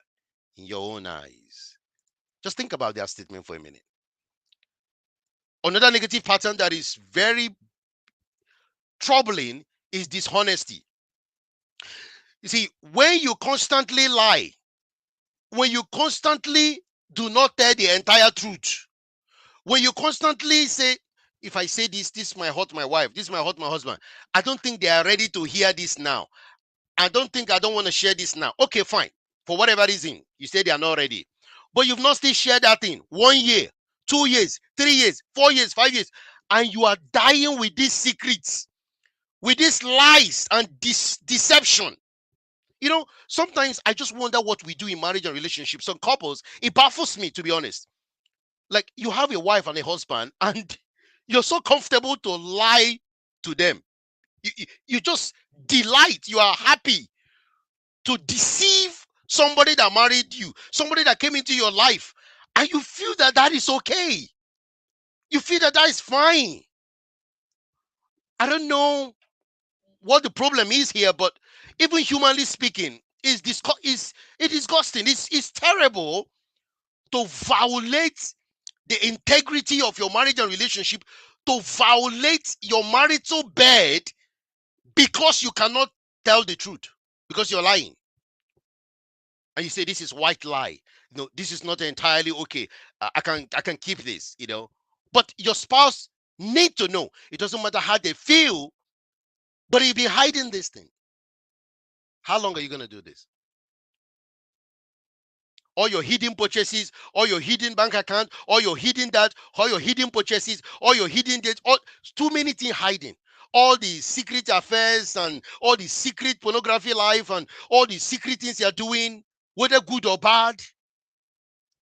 in your own eyes. Just think about that statement for a minute. Another negative pattern that is very troubling is dishonesty. You see, when you constantly lie, when you constantly do not tell the entire truth, when you constantly say, if I say this might hurt my wife, this might hurt my husband, I don't think they are ready to hear this now. I don't want to share this now. Okay, fine. For whatever reason, you say they are not ready. But you've not still shared that thing 1 year, 2 years, 3 years, 4 years, 5 years, and you are dying with these secrets, with these lies and deception. Sometimes I just wonder what we do in marriage and relationships. Some couples, it baffles me, to be honest. Like, you have a wife and a husband, and you're so comfortable to lie to them. You just delight, you are happy to deceive somebody that married you, somebody that came into your life, and you feel that that is okay. You feel that that is fine. I don't know what the problem is here, but even humanly speaking, it's disgusting. It's terrible to violate the integrity of your marriage and relationship, to violate your marital bed because you cannot tell the truth, because you're lying. And you say this is white lie. No, this is not entirely okay. I can keep this. But your spouse need to know. It doesn't matter how they feel, but you'll be hiding this thing. How long are you gonna do this? All your hidden purchases, all your hidden bank account, all your hidden that, all your hidden purchases, all your hidden dates, all too many things hiding. All the secret affairs and all the secret pornography life and all the secret things you're doing, whether good or bad.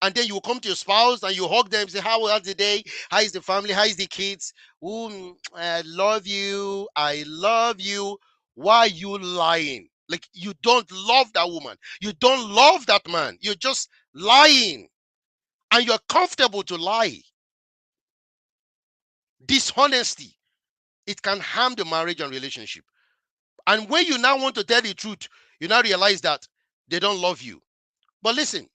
And then you will come to your spouse and you hug them, say, how was the day? How is the family? How is the kids? I love you. I love you. Why are you lying? Like, you don't love that woman. You don't love that man. You're just lying. And you're comfortable to lie. Dishonesty, it can harm the marriage and relationship. And when you now want to tell the truth, you now realize that they don't love you. But listen,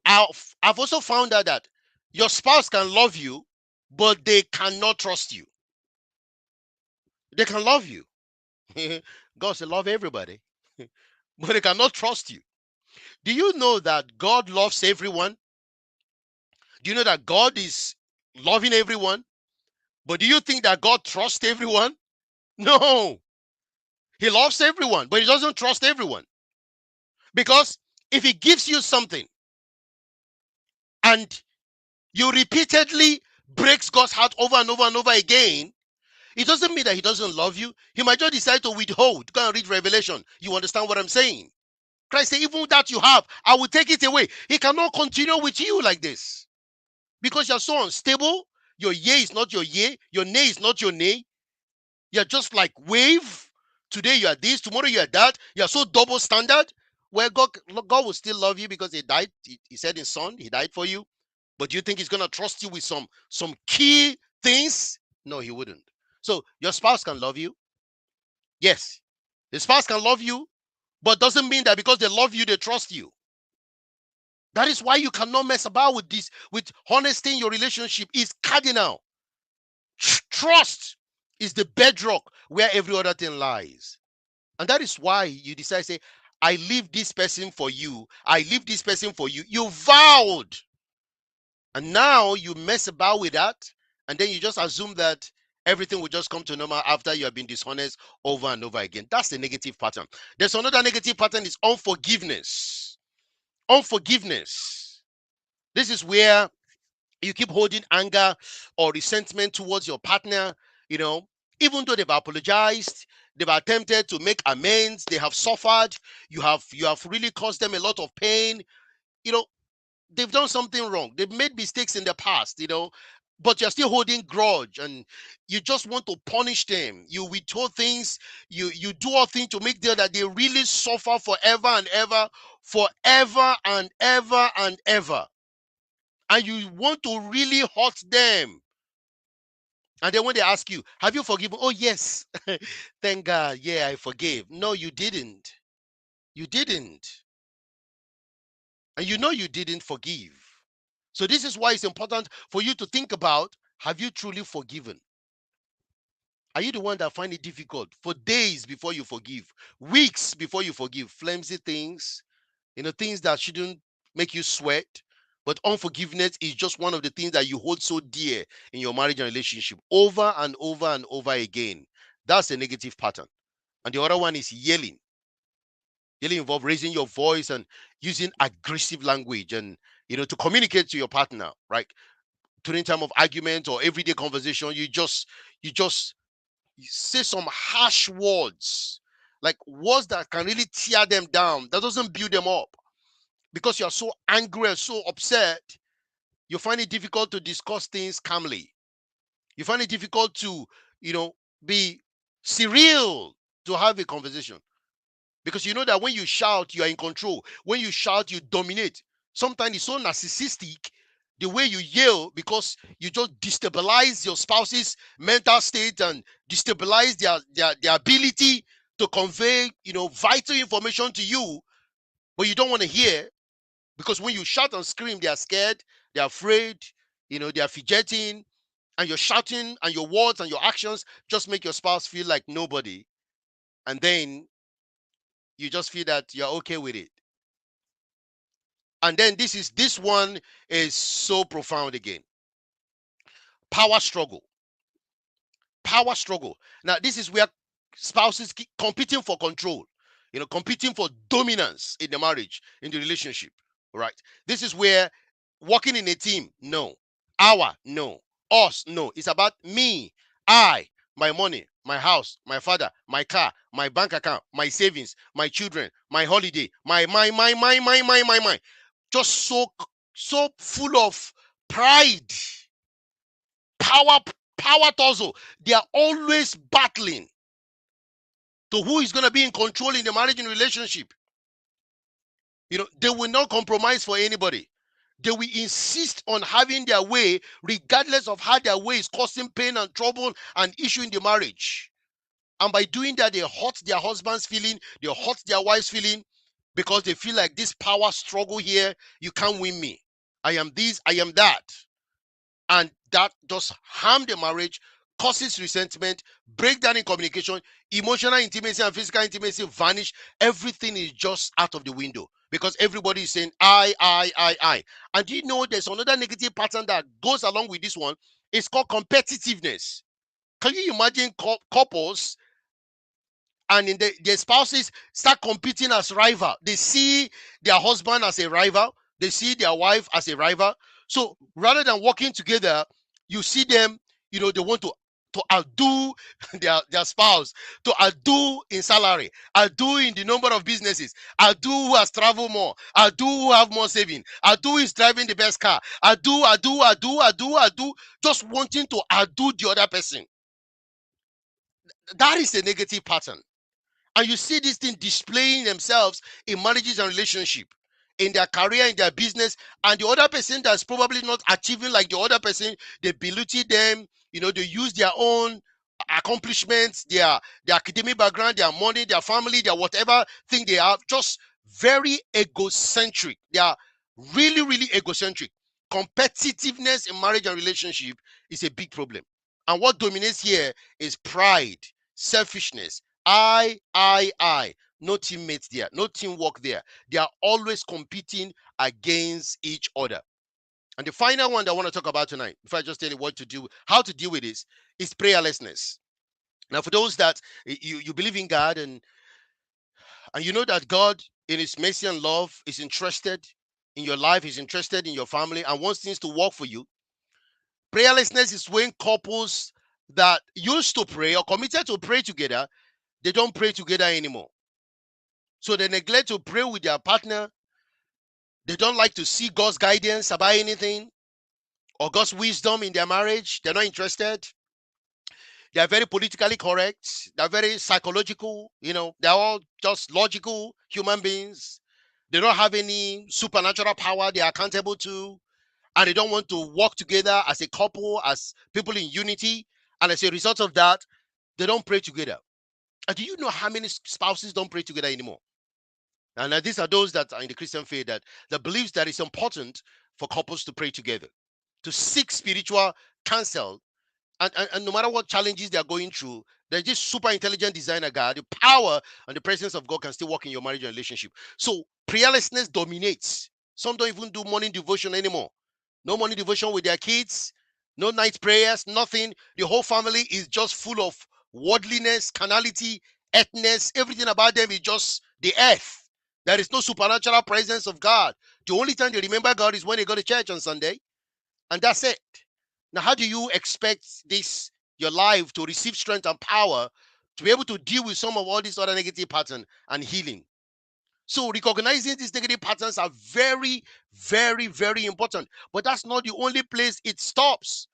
I've also found out that your spouse can love you, but they cannot trust you. They can love you. God said, love everybody, but they cannot trust you. Do you know that God loves everyone? Do you know that God is loving everyone? But do you think that God trusts everyone? No. He loves everyone, but he doesn't trust everyone. Because if he gives you something and you repeatedly breaks God's heart over and over and over again, it doesn't mean that he doesn't love you. He might just decide to withhold. Go and read Revelation. You understand what I'm saying? Christ said, even that you have, I will take it away. He cannot continue with you like this because you're so unstable. Your yea is not your yea. Your nay is not your nay. You're just like wave. Today you are this, tomorrow you are that. You're so double standard. Where God will still love you because he died. He said his son, he died for you. But do you think he's going to trust you with some key things? No, he wouldn't. So your spouse can love you. Yes, the spouse can love you, but doesn't mean that because they love you, they trust you. That is why you cannot mess about with this. With honesty in your relationship is cardinal. Trust is the bedrock where every other thing lies. And that is why you decide, say, I leave this person for you. I leave this person for you. You vowed. And now you mess about with that. And then you just assume that everything will just come to normal after you have been dishonest over and over again. That's the negative pattern. There's another negative pattern, is unforgiveness. Unforgiveness. This is where you keep holding anger or resentment towards your partner, even though they've apologized, they've attempted to make amends, they have suffered, you have really caused them a lot of pain. They've done something wrong. They've made mistakes in the past, but you're still holding grudge and you just want to punish them. You withhold things, you do all things to make sure that they really suffer forever and ever, forever and ever and ever. And you want to really hurt them. And then when they ask you, have you forgiven? Oh, yes. Thank God. Yeah, I forgave. No, you didn't. You didn't. And you didn't forgive. So this is why it's important for you to think about, have you truly forgiven? Are you the one that find it difficult for days before you forgive, weeks before you forgive, flimsy things, things that shouldn't make you sweat? But unforgiveness is just one of the things that you hold so dear in your marriage and relationship over and over and over again. That's a negative pattern. And the other one is yelling. Yelling involves raising your voice and using aggressive language and to communicate to your partner, right? during time of argument or everyday conversation, you just say some harsh words, like words that can really tear them down, that doesn't build them up. Because you're so angry and so upset, you find it difficult to discuss things calmly. You find it difficult to, you know, be surreal to have a conversation. Because you know that when you shout, you are in control. When you shout, you dominate. Sometimes it's so narcissistic the way you yell, because you just destabilize your spouse's mental state and destabilize their ability to convey, vital information to you, but you don't want to hear. Because when you shout and scream, they are scared, they're afraid, they are fidgeting, and your shouting and your words and your actions just make your spouse feel like nobody. And then you just feel that you're okay with it. And then this one is so profound again. Power struggle. Power struggle. Now, this is where spouses keep competing for control, competing for dominance in the marriage, in the relationship. Right? This is where working in a team, no. Our, no. Us, no. It's about me, I, my money, my house, my father, my car, my bank account, my savings, my children, my holiday, my. Just so full of pride, power, power tussle. They are always battling to who is going to be in control in the marriage and relationship. They will not compromise for anybody. They will insist on having their way, regardless of how their way is causing pain and trouble and issue in the marriage. And by doing that, they hurt their husband's feeling, they hurt their wife's feeling, because they feel like this power struggle here, you can't win me. I am this, I am that. And that just harm the marriage, causes resentment, breakdown in communication, emotional intimacy and physical intimacy vanish. Everything is just out of the window, because everybody is saying I. And do you know there's another negative pattern that goes along with this one? It's called competitiveness. Can you imagine couples and their spouses start competing as rival? They see their husband as a rival, they see their wife as a rival. So rather than working together, you see them, they want to outdo their spouse, to outdo in salary, outdo in the number of businesses, outdo who has traveled more, outdo who have more saving, outdo who is driving the best car, outdo, just wanting to outdo the other person. That is a negative pattern. And you see this thing displaying themselves in marriages and relationship, in their career, in their business, and the other person that's probably not achieving like the other person, they belittle them, they use their own accomplishments, their academic background, their money, their family, their whatever thing they have, just very egocentric. They are really, really egocentric. Competitiveness in marriage and relationship is a big problem. And what dominates here is pride, selfishness, I. No teammates there, no teamwork there. They are always competing against each other. And the final one that I want to talk about tonight, before I just tell you what to do, how to deal with this, is prayerlessness. Now, for those that you believe in God and you know that God, in His mercy and love, is interested in your life, is interested in your family, and wants things to work for you. Prayerlessness is when couples that used to pray or committed to pray together, they don't pray together anymore. So they neglect to pray with their partner. They don't like to see God's guidance about anything or God's wisdom in their marriage. They're not interested. They are very politically correct. They're very psychological. They're all just logical human beings. They don't have any supernatural power they are accountable to. And they don't want to work together as a couple, as people in unity. And as a result of that, they don't pray together. And do you know how many spouses don't pray together anymore? And these are those that are in the Christian faith that believes that it's important for couples to pray together, to seek spiritual counsel. And no matter what challenges they're going through, there's this super intelligent designer God, the power and the presence of God can still work in your marriage and relationship. So prayerlessness dominates. Some don't even do morning devotion anymore. No morning devotion with their kids, no night prayers, nothing. The whole family is just full of worldliness, carnality, earthness. Everything about them is just the earth. There is no supernatural presence of God. The only time they remember God is when they go to church on Sunday, and that's it. Now, how do you expect this, your life, to receive strength and power to be able to deal with some of all these other negative patterns and healing? So recognizing these negative patterns are very, very, very important. But that's not the only place it stops.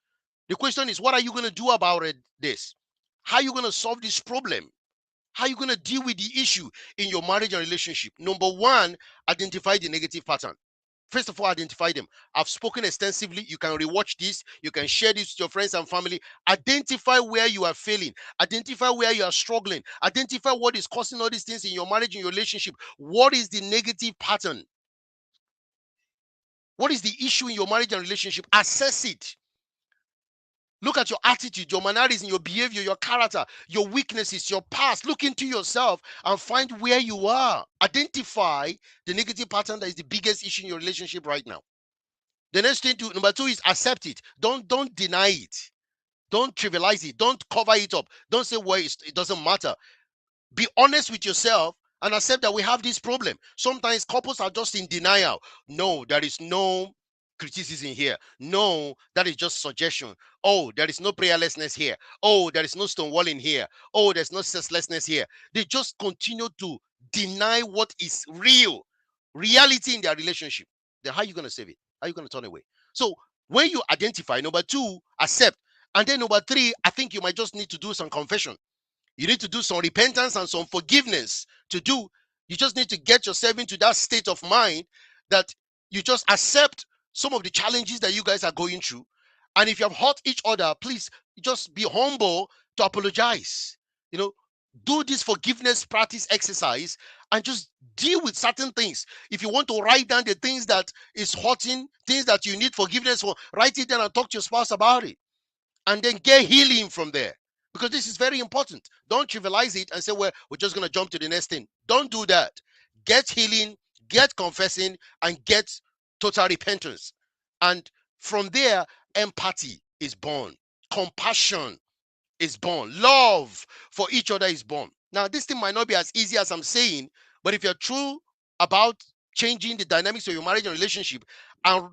The question is, what are you going to do about this? How are you going to solve this problem? How are you going to deal with the issue in your marriage and relationship? Number one, identify the negative pattern. First of all, identify them. I've spoken extensively. You can rewatch this. You can share this with your friends and family. Identify where you are failing. Identify where you are struggling. Identify what is causing all these things in your marriage and your relationship. What is the negative pattern? What is the issue in your marriage and relationship? Assess it. Look at your attitude, your mannerism, your behavior, your character, your weaknesses, your past. Look into yourself and find where you are. Identify the negative pattern that is the biggest issue in your relationship right now. The next thing to number two is accept it. Don't deny it. Don't trivialize it. Don't cover it up. Don't say, well, it doesn't matter. Be honest with yourself and accept that we have this problem. Sometimes couples are just in denial. No, there is no criticism here. No, that is just suggestion. Oh, there is no prayerlessness here. Oh, there is no stonewalling here. Oh, there's no senselessness here. They just continue to deny what is real, reality in their relationship. Then how are you going to save it? How are you going to turn away? So when you identify, number two, accept. And then number three, I think you might just need to do some confession. You need to do some repentance and some forgiveness to do. You just need to get yourself into that state of mind that you just accept some of the challenges that you guys are going through. And if you have hurt each other, please just be humble to apologize. You know, do this forgiveness practice exercise and just deal with certain things. If you want to write down the things that is hurting, things that you need forgiveness for, write it down and talk to your spouse about it. And then get healing from there. Because this is very important. Don't trivialize it and say, well, we're just going to jump to the next thing. Don't do that. Get healing, get confessing, and get total repentance. And from there, empathy is born, compassion is born, love for each other is born. Now, this thing might not be as easy as I'm saying, but if you're true about changing the dynamics of your marriage and relationship and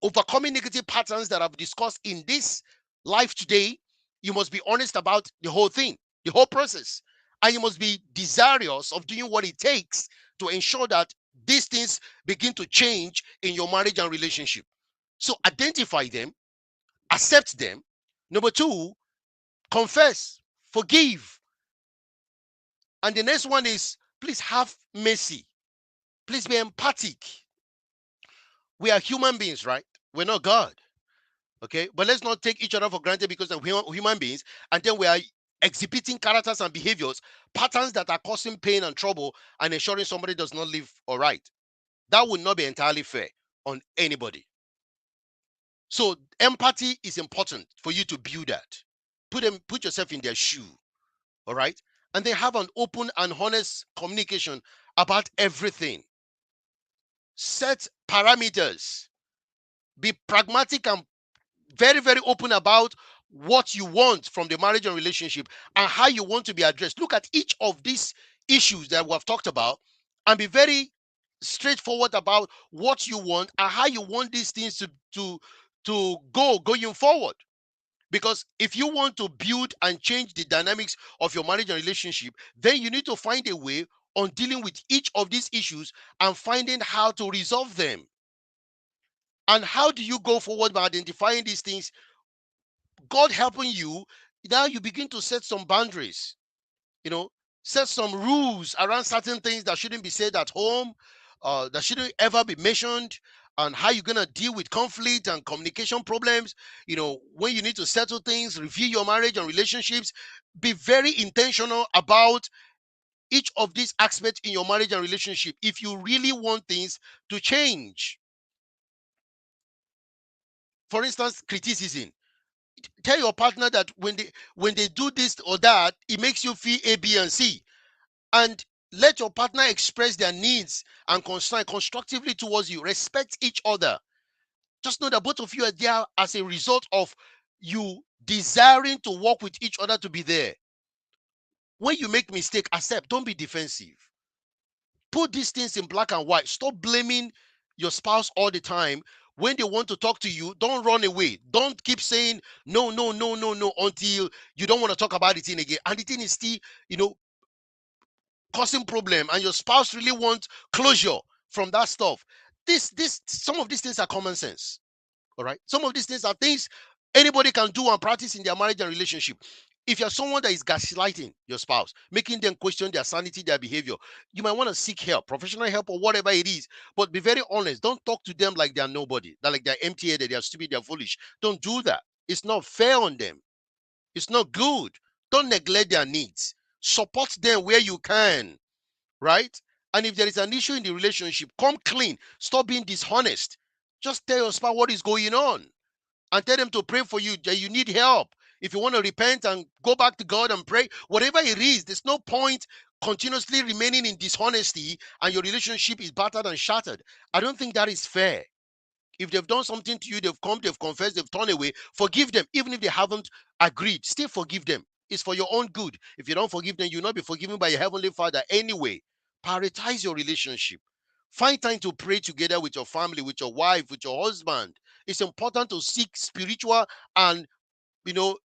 overcoming negative patterns that I've discussed in this life today, you must be honest about the whole thing, the whole process. And you must be desirous of doing what it takes to ensure that these things begin to change in your marriage and relationship. So identify them, accept them. Number two, confess, forgive. And the next one is, please have mercy. Please be empathic. We are human beings, right? We're not God. Okay, but let's not take each other for granted because of human beings, and then we are exhibiting characters and behaviors, patterns that are causing pain and trouble and ensuring somebody does not live all right. That would not be entirely fair on anybody. So empathy is important for you to build that. Put yourself in their shoe, all right, and then have an open and honest communication about everything. Set parameters. Be pragmatic and very, very open about what you want from the marriage and relationship and how you want to be addressed. Look at each of these issues that we have talked about and be very straightforward about what you want and how you want these things to go going forward. Because if you want to build and change the dynamics of your marriage and relationship, then you need to find a way on dealing with each of these issues and finding how to resolve them. And how do you go forward by identifying these things? God helping you, now you begin to set some boundaries, you know, set some rules around certain things that shouldn't be said at home, that shouldn't ever be mentioned, and how you're going to deal with conflict and communication problems. You know, when you need to settle things, review your marriage and relationships, be very intentional about each of these aspects in your marriage and relationship if you really want things to change. For instance, criticism. Tell your partner that when they do this or that, it makes you feel A, B, and C. And let your partner express their needs and concern constructively towards you. Respect each other. Just know that both of you are there as a result of you desiring to work with each other to be there. When you make mistake, accept. Don't be defensive. Put these things in black and white. Stop blaming your spouse all the time When they want to talk to you, don't run away. Don't keep saying no, no, no, no, no until you don't want to talk about the thing again. And the thing is still, you know, causing problem, and your spouse really wants closure from that stuff. Some of these things are common sense. All right. Some of these things are things anybody can do and practice in their marriage and relationship. If you're someone that is gaslighting your spouse, making them question their sanity, their behavior, you might want to seek help, professional help, or whatever it is. But be very honest. Don't talk to them like they're nobody, that like they're empty-headed, they're stupid, they're foolish. Don't do that. It's not fair on them. It's not good. Don't neglect their needs. Support them where you can, right? And if there is an issue in the relationship, come clean. Stop being dishonest. Just tell your spouse what is going on and tell them to pray for you, that you need help. If you want to repent and go back to God and pray, whatever it is, there's no point continuously remaining in dishonesty and your relationship is battered and shattered. I don't think that is fair. If they've done something to you, they've come, they've confessed, they've turned away, forgive them. Even if they haven't agreed, still forgive them. It's for your own good. If you don't forgive them, you'll not be forgiven by your Heavenly Father anyway. Prioritize your relationship. Find time to pray together with your family, with your wife, with your husband. It's important to seek spiritual and, you know,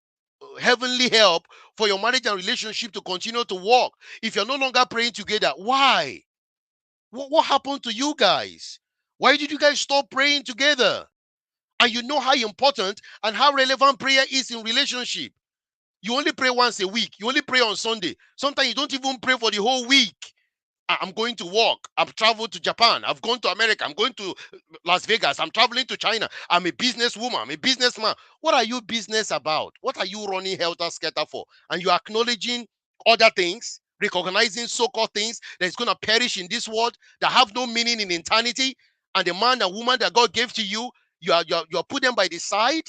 heavenly help for your marriage and relationship to continue to work. If you're no longer praying together, why? What happened to you guys? Why did you guys stop praying together? And you know how important and how relevant prayer is in relationship. You only pray once a week. You only pray on Sunday. Sometimes you don't even pray for the whole week. I'm going to work. I've traveled to Japan. I've gone to America. I'm going to Las Vegas. I'm traveling to China. I'm a businesswoman. I'm a businessman. What are you business about? What are you running helter skelter for? And you're acknowledging other things, recognizing so-called things that is going to perish in this world, that have no meaning in eternity. And the man and woman that God gave to you, you're put them by the side,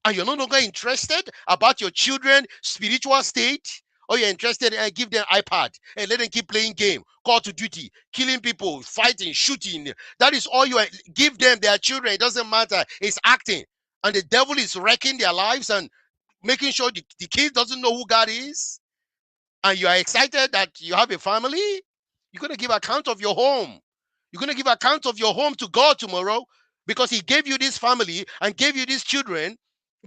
and you're no longer interested about your children spiritual state, or you're interested in give them iPad and let them keep playing game, call to duty, killing people, fighting, shooting. That is all you are. Give them their children. It doesn't matter. It's acting, and the devil is wrecking their lives and making sure the kid doesn't know who God is. And you are excited that you have a family. You're going to give account of your home. You're going to give account of your home to God tomorrow, because he gave you this family and gave you these children,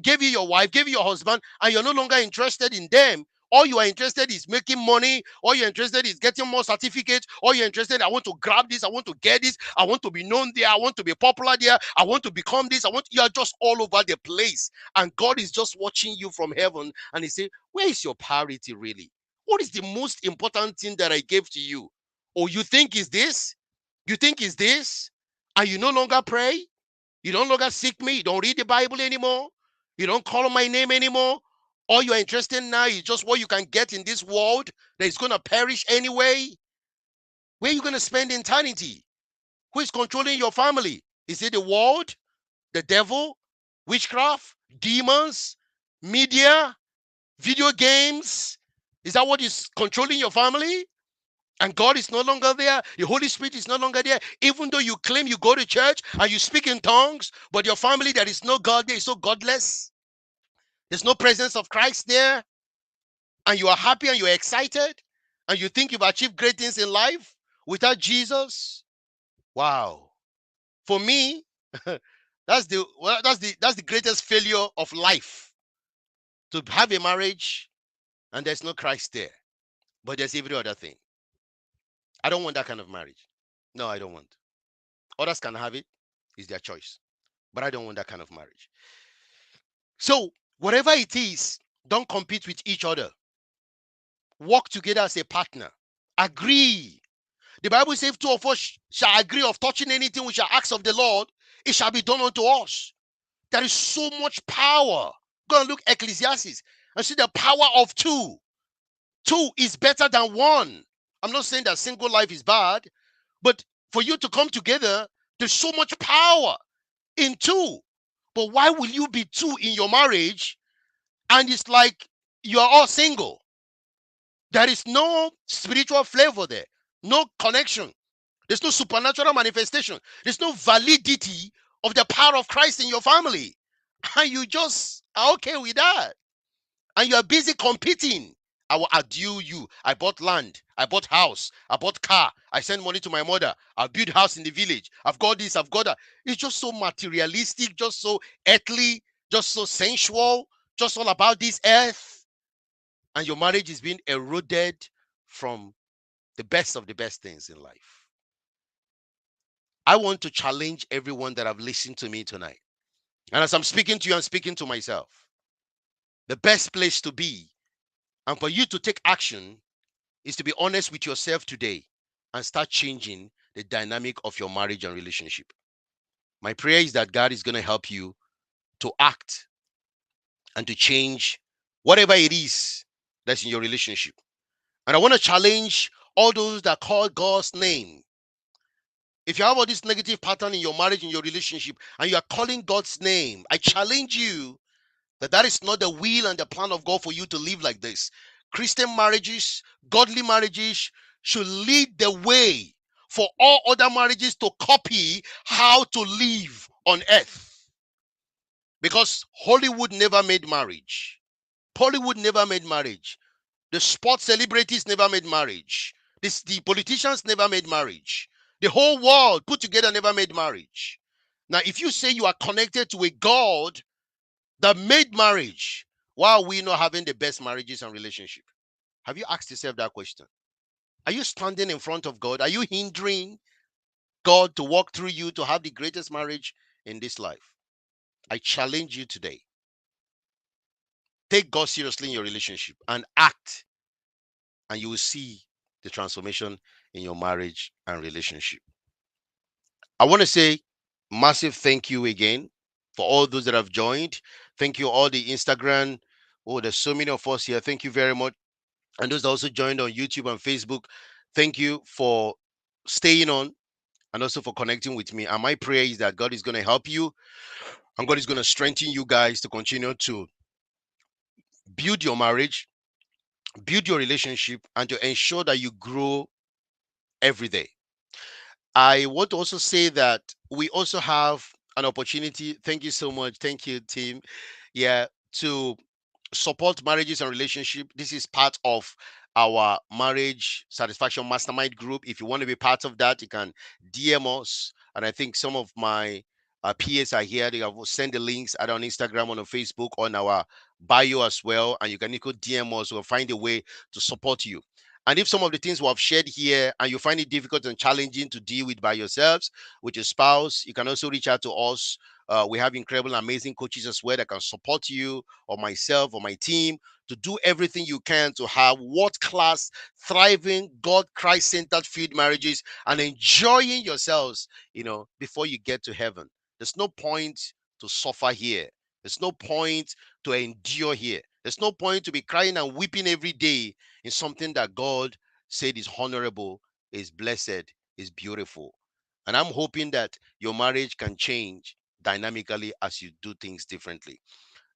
gave you your wife, gave you your husband, and you're no longer interested in them. All you are interested is making money. All you're interested is getting more certificates. All you're interested, I want to grab this. I want to get this. I want to be known there. I want to be popular there. I want to become this. You're just all over the place. And God is just watching you from heaven. And he said, where is your priority really? What is the most important thing that I gave to you? Oh, you think is this? You think is this? And you no longer pray? You no longer seek me? You don't read the Bible anymore? You don't call on my name anymore? All you're interested in now is just what you can get in this world that is going to perish anyway? Where are you going to spend eternity? Who is controlling your family? Is it the world, the devil, witchcraft, demons, media, video games? Is that what is controlling your family? And God is no longer there. The Holy Spirit is no longer there. Even though you claim you go to church and you speak in tongues, but your family, there is no God there, is so godless. There's no presence of Christ there. And you are happy and you're excited. And you think you've achieved great things in life without Jesus. Wow. For me, that's the greatest failure of life. To have a marriage and there's no Christ there. But there's every other thing. I don't want that kind of marriage. No, I don't want. Others can have it. It's their choice. But I don't want that kind of marriage. So, whatever it is, don't compete with each other. Work together as a partner. Agree. The Bible says, if two of us shall agree of touching anything we shall ask of the Lord, it shall be done unto us. There is so much power. Go and look Ecclesiastes and see the power of two. Two is better than one. I'm not saying that single life is bad, but for you to come together, there's so much power in two. But why will you be two in your marriage and it's like you are all single? There is no spiritual flavor there, no connection. There's no supernatural manifestation. There's no validity of the power of Christ in your family. And you just are okay with that. And you are busy competing I will adule you. I bought land. I bought house. I bought car. I send money to my mother. I build house in the village. I've got this. I've got that. It's just so materialistic, just so earthly, just so sensual, just all about this earth. And your marriage is being eroded from the best of the best things in life. I want to challenge everyone that have listened to me tonight. And as I'm speaking to you, I'm speaking to myself. The best place to be and for you to take action is to be honest with yourself today and start changing the dynamic of your marriage and relationship. My prayer is that God is going to help you to act and to change whatever it is that's in your relationship. And I want to challenge all those that call God's name. If you have all this negative pattern in your marriage, in your relationship, and you are calling God's name, I challenge you that is not the will and the plan of God for you to live like this. Christian marriages, godly marriages should lead the way for all other marriages to copy how to live on earth. Because Hollywood never made marriage. Hollywood never made marriage. The sports celebrities never made marriage. The politicians never made marriage. The whole world put together never made marriage. Now, if you say you are connected to a God that made marriage, why are we not having the best marriages and relationship? Have you asked yourself that question? Are you standing in front of God? Are you hindering God to walk through you to have the greatest marriage in this life? I challenge you today. Take God seriously in your relationship and act, and you will see the transformation in your marriage and relationship. I want to say massive thank you again for all those that have joined. Thank you, all the Instagram. Oh, there's so many of us here. Thank you very much. And those that also joined on YouTube and Facebook, thank you for staying on and also for connecting with me. And my prayer is that God is going to help you and God is going to strengthen you guys to continue to build your marriage, build your relationship, and to ensure that you grow every day. I want to also say that we also have an opportunity. Thank you so much. Thank you, team. Yeah, to support marriages and relationship. This is part of our marriage satisfaction mastermind group. If you want to be part of that, you can DM us. And I think some of my peers are here. They have sent the links either on Instagram, on Facebook, on our bio as well. And you can equal DM us. We'll find a way to support you. And if some of the things we have shared here and you find it difficult and challenging to deal with by yourselves, with your spouse, you can also reach out to us. We have incredible, amazing coaches as well that can support you or myself or my team to do everything you can to have world-class, thriving, God, Christ-centered field marriages and enjoying yourselves, before you get to heaven. There's no point to suffer here. There's no point to endure here. There's no point to be crying and weeping every day in something that God said is honorable, is blessed, is beautiful. And I'm hoping that your marriage can change dynamically as you do things differently.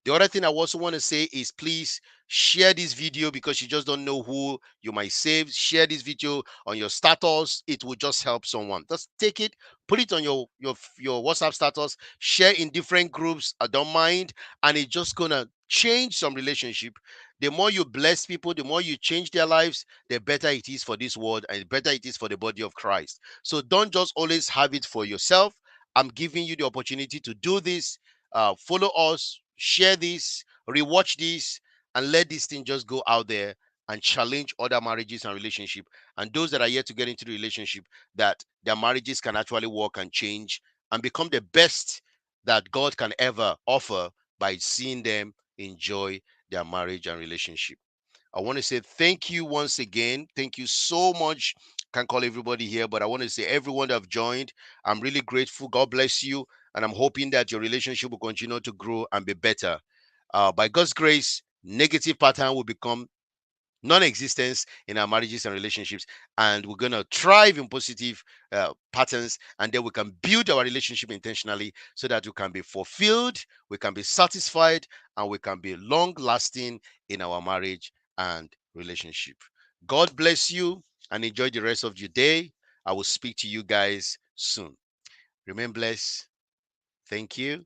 The other thing I also want to say is please share this video because you just don't know who you might save. Share this video on your status. It will just help someone. Just take it, put it on your WhatsApp status, share in different groups. I don't mind. And it's just gonna change some relationship. The more you bless people, the more you change their lives, the better it is for this world and the better it is for the body of Christ. So don't just always have it for yourself. I'm giving you the opportunity to do this. Follow us, share this, rewatch this, and let this thing just go out there and challenge other marriages and relationship, and those that are yet to get into the relationship, that their marriages can actually work and change and become the best that God can ever offer by seeing them enjoy their marriage and relationship. I want to say thank you once again. Thank you so much. Can't call everybody here, but I want to say everyone that have joined, I'm really grateful. God bless you. And I'm hoping that your relationship will continue to grow and be better. By God's grace, negative pattern will become non-existence in our marriages and relationships, and we're going to thrive in positive patterns, and then we can build our relationship intentionally so that we can be fulfilled, we can be satisfied, and we can be long lasting in our marriage and relationship. God bless you and enjoy the rest of your day. I will speak to you guys soon. Remain blessed. Thank you.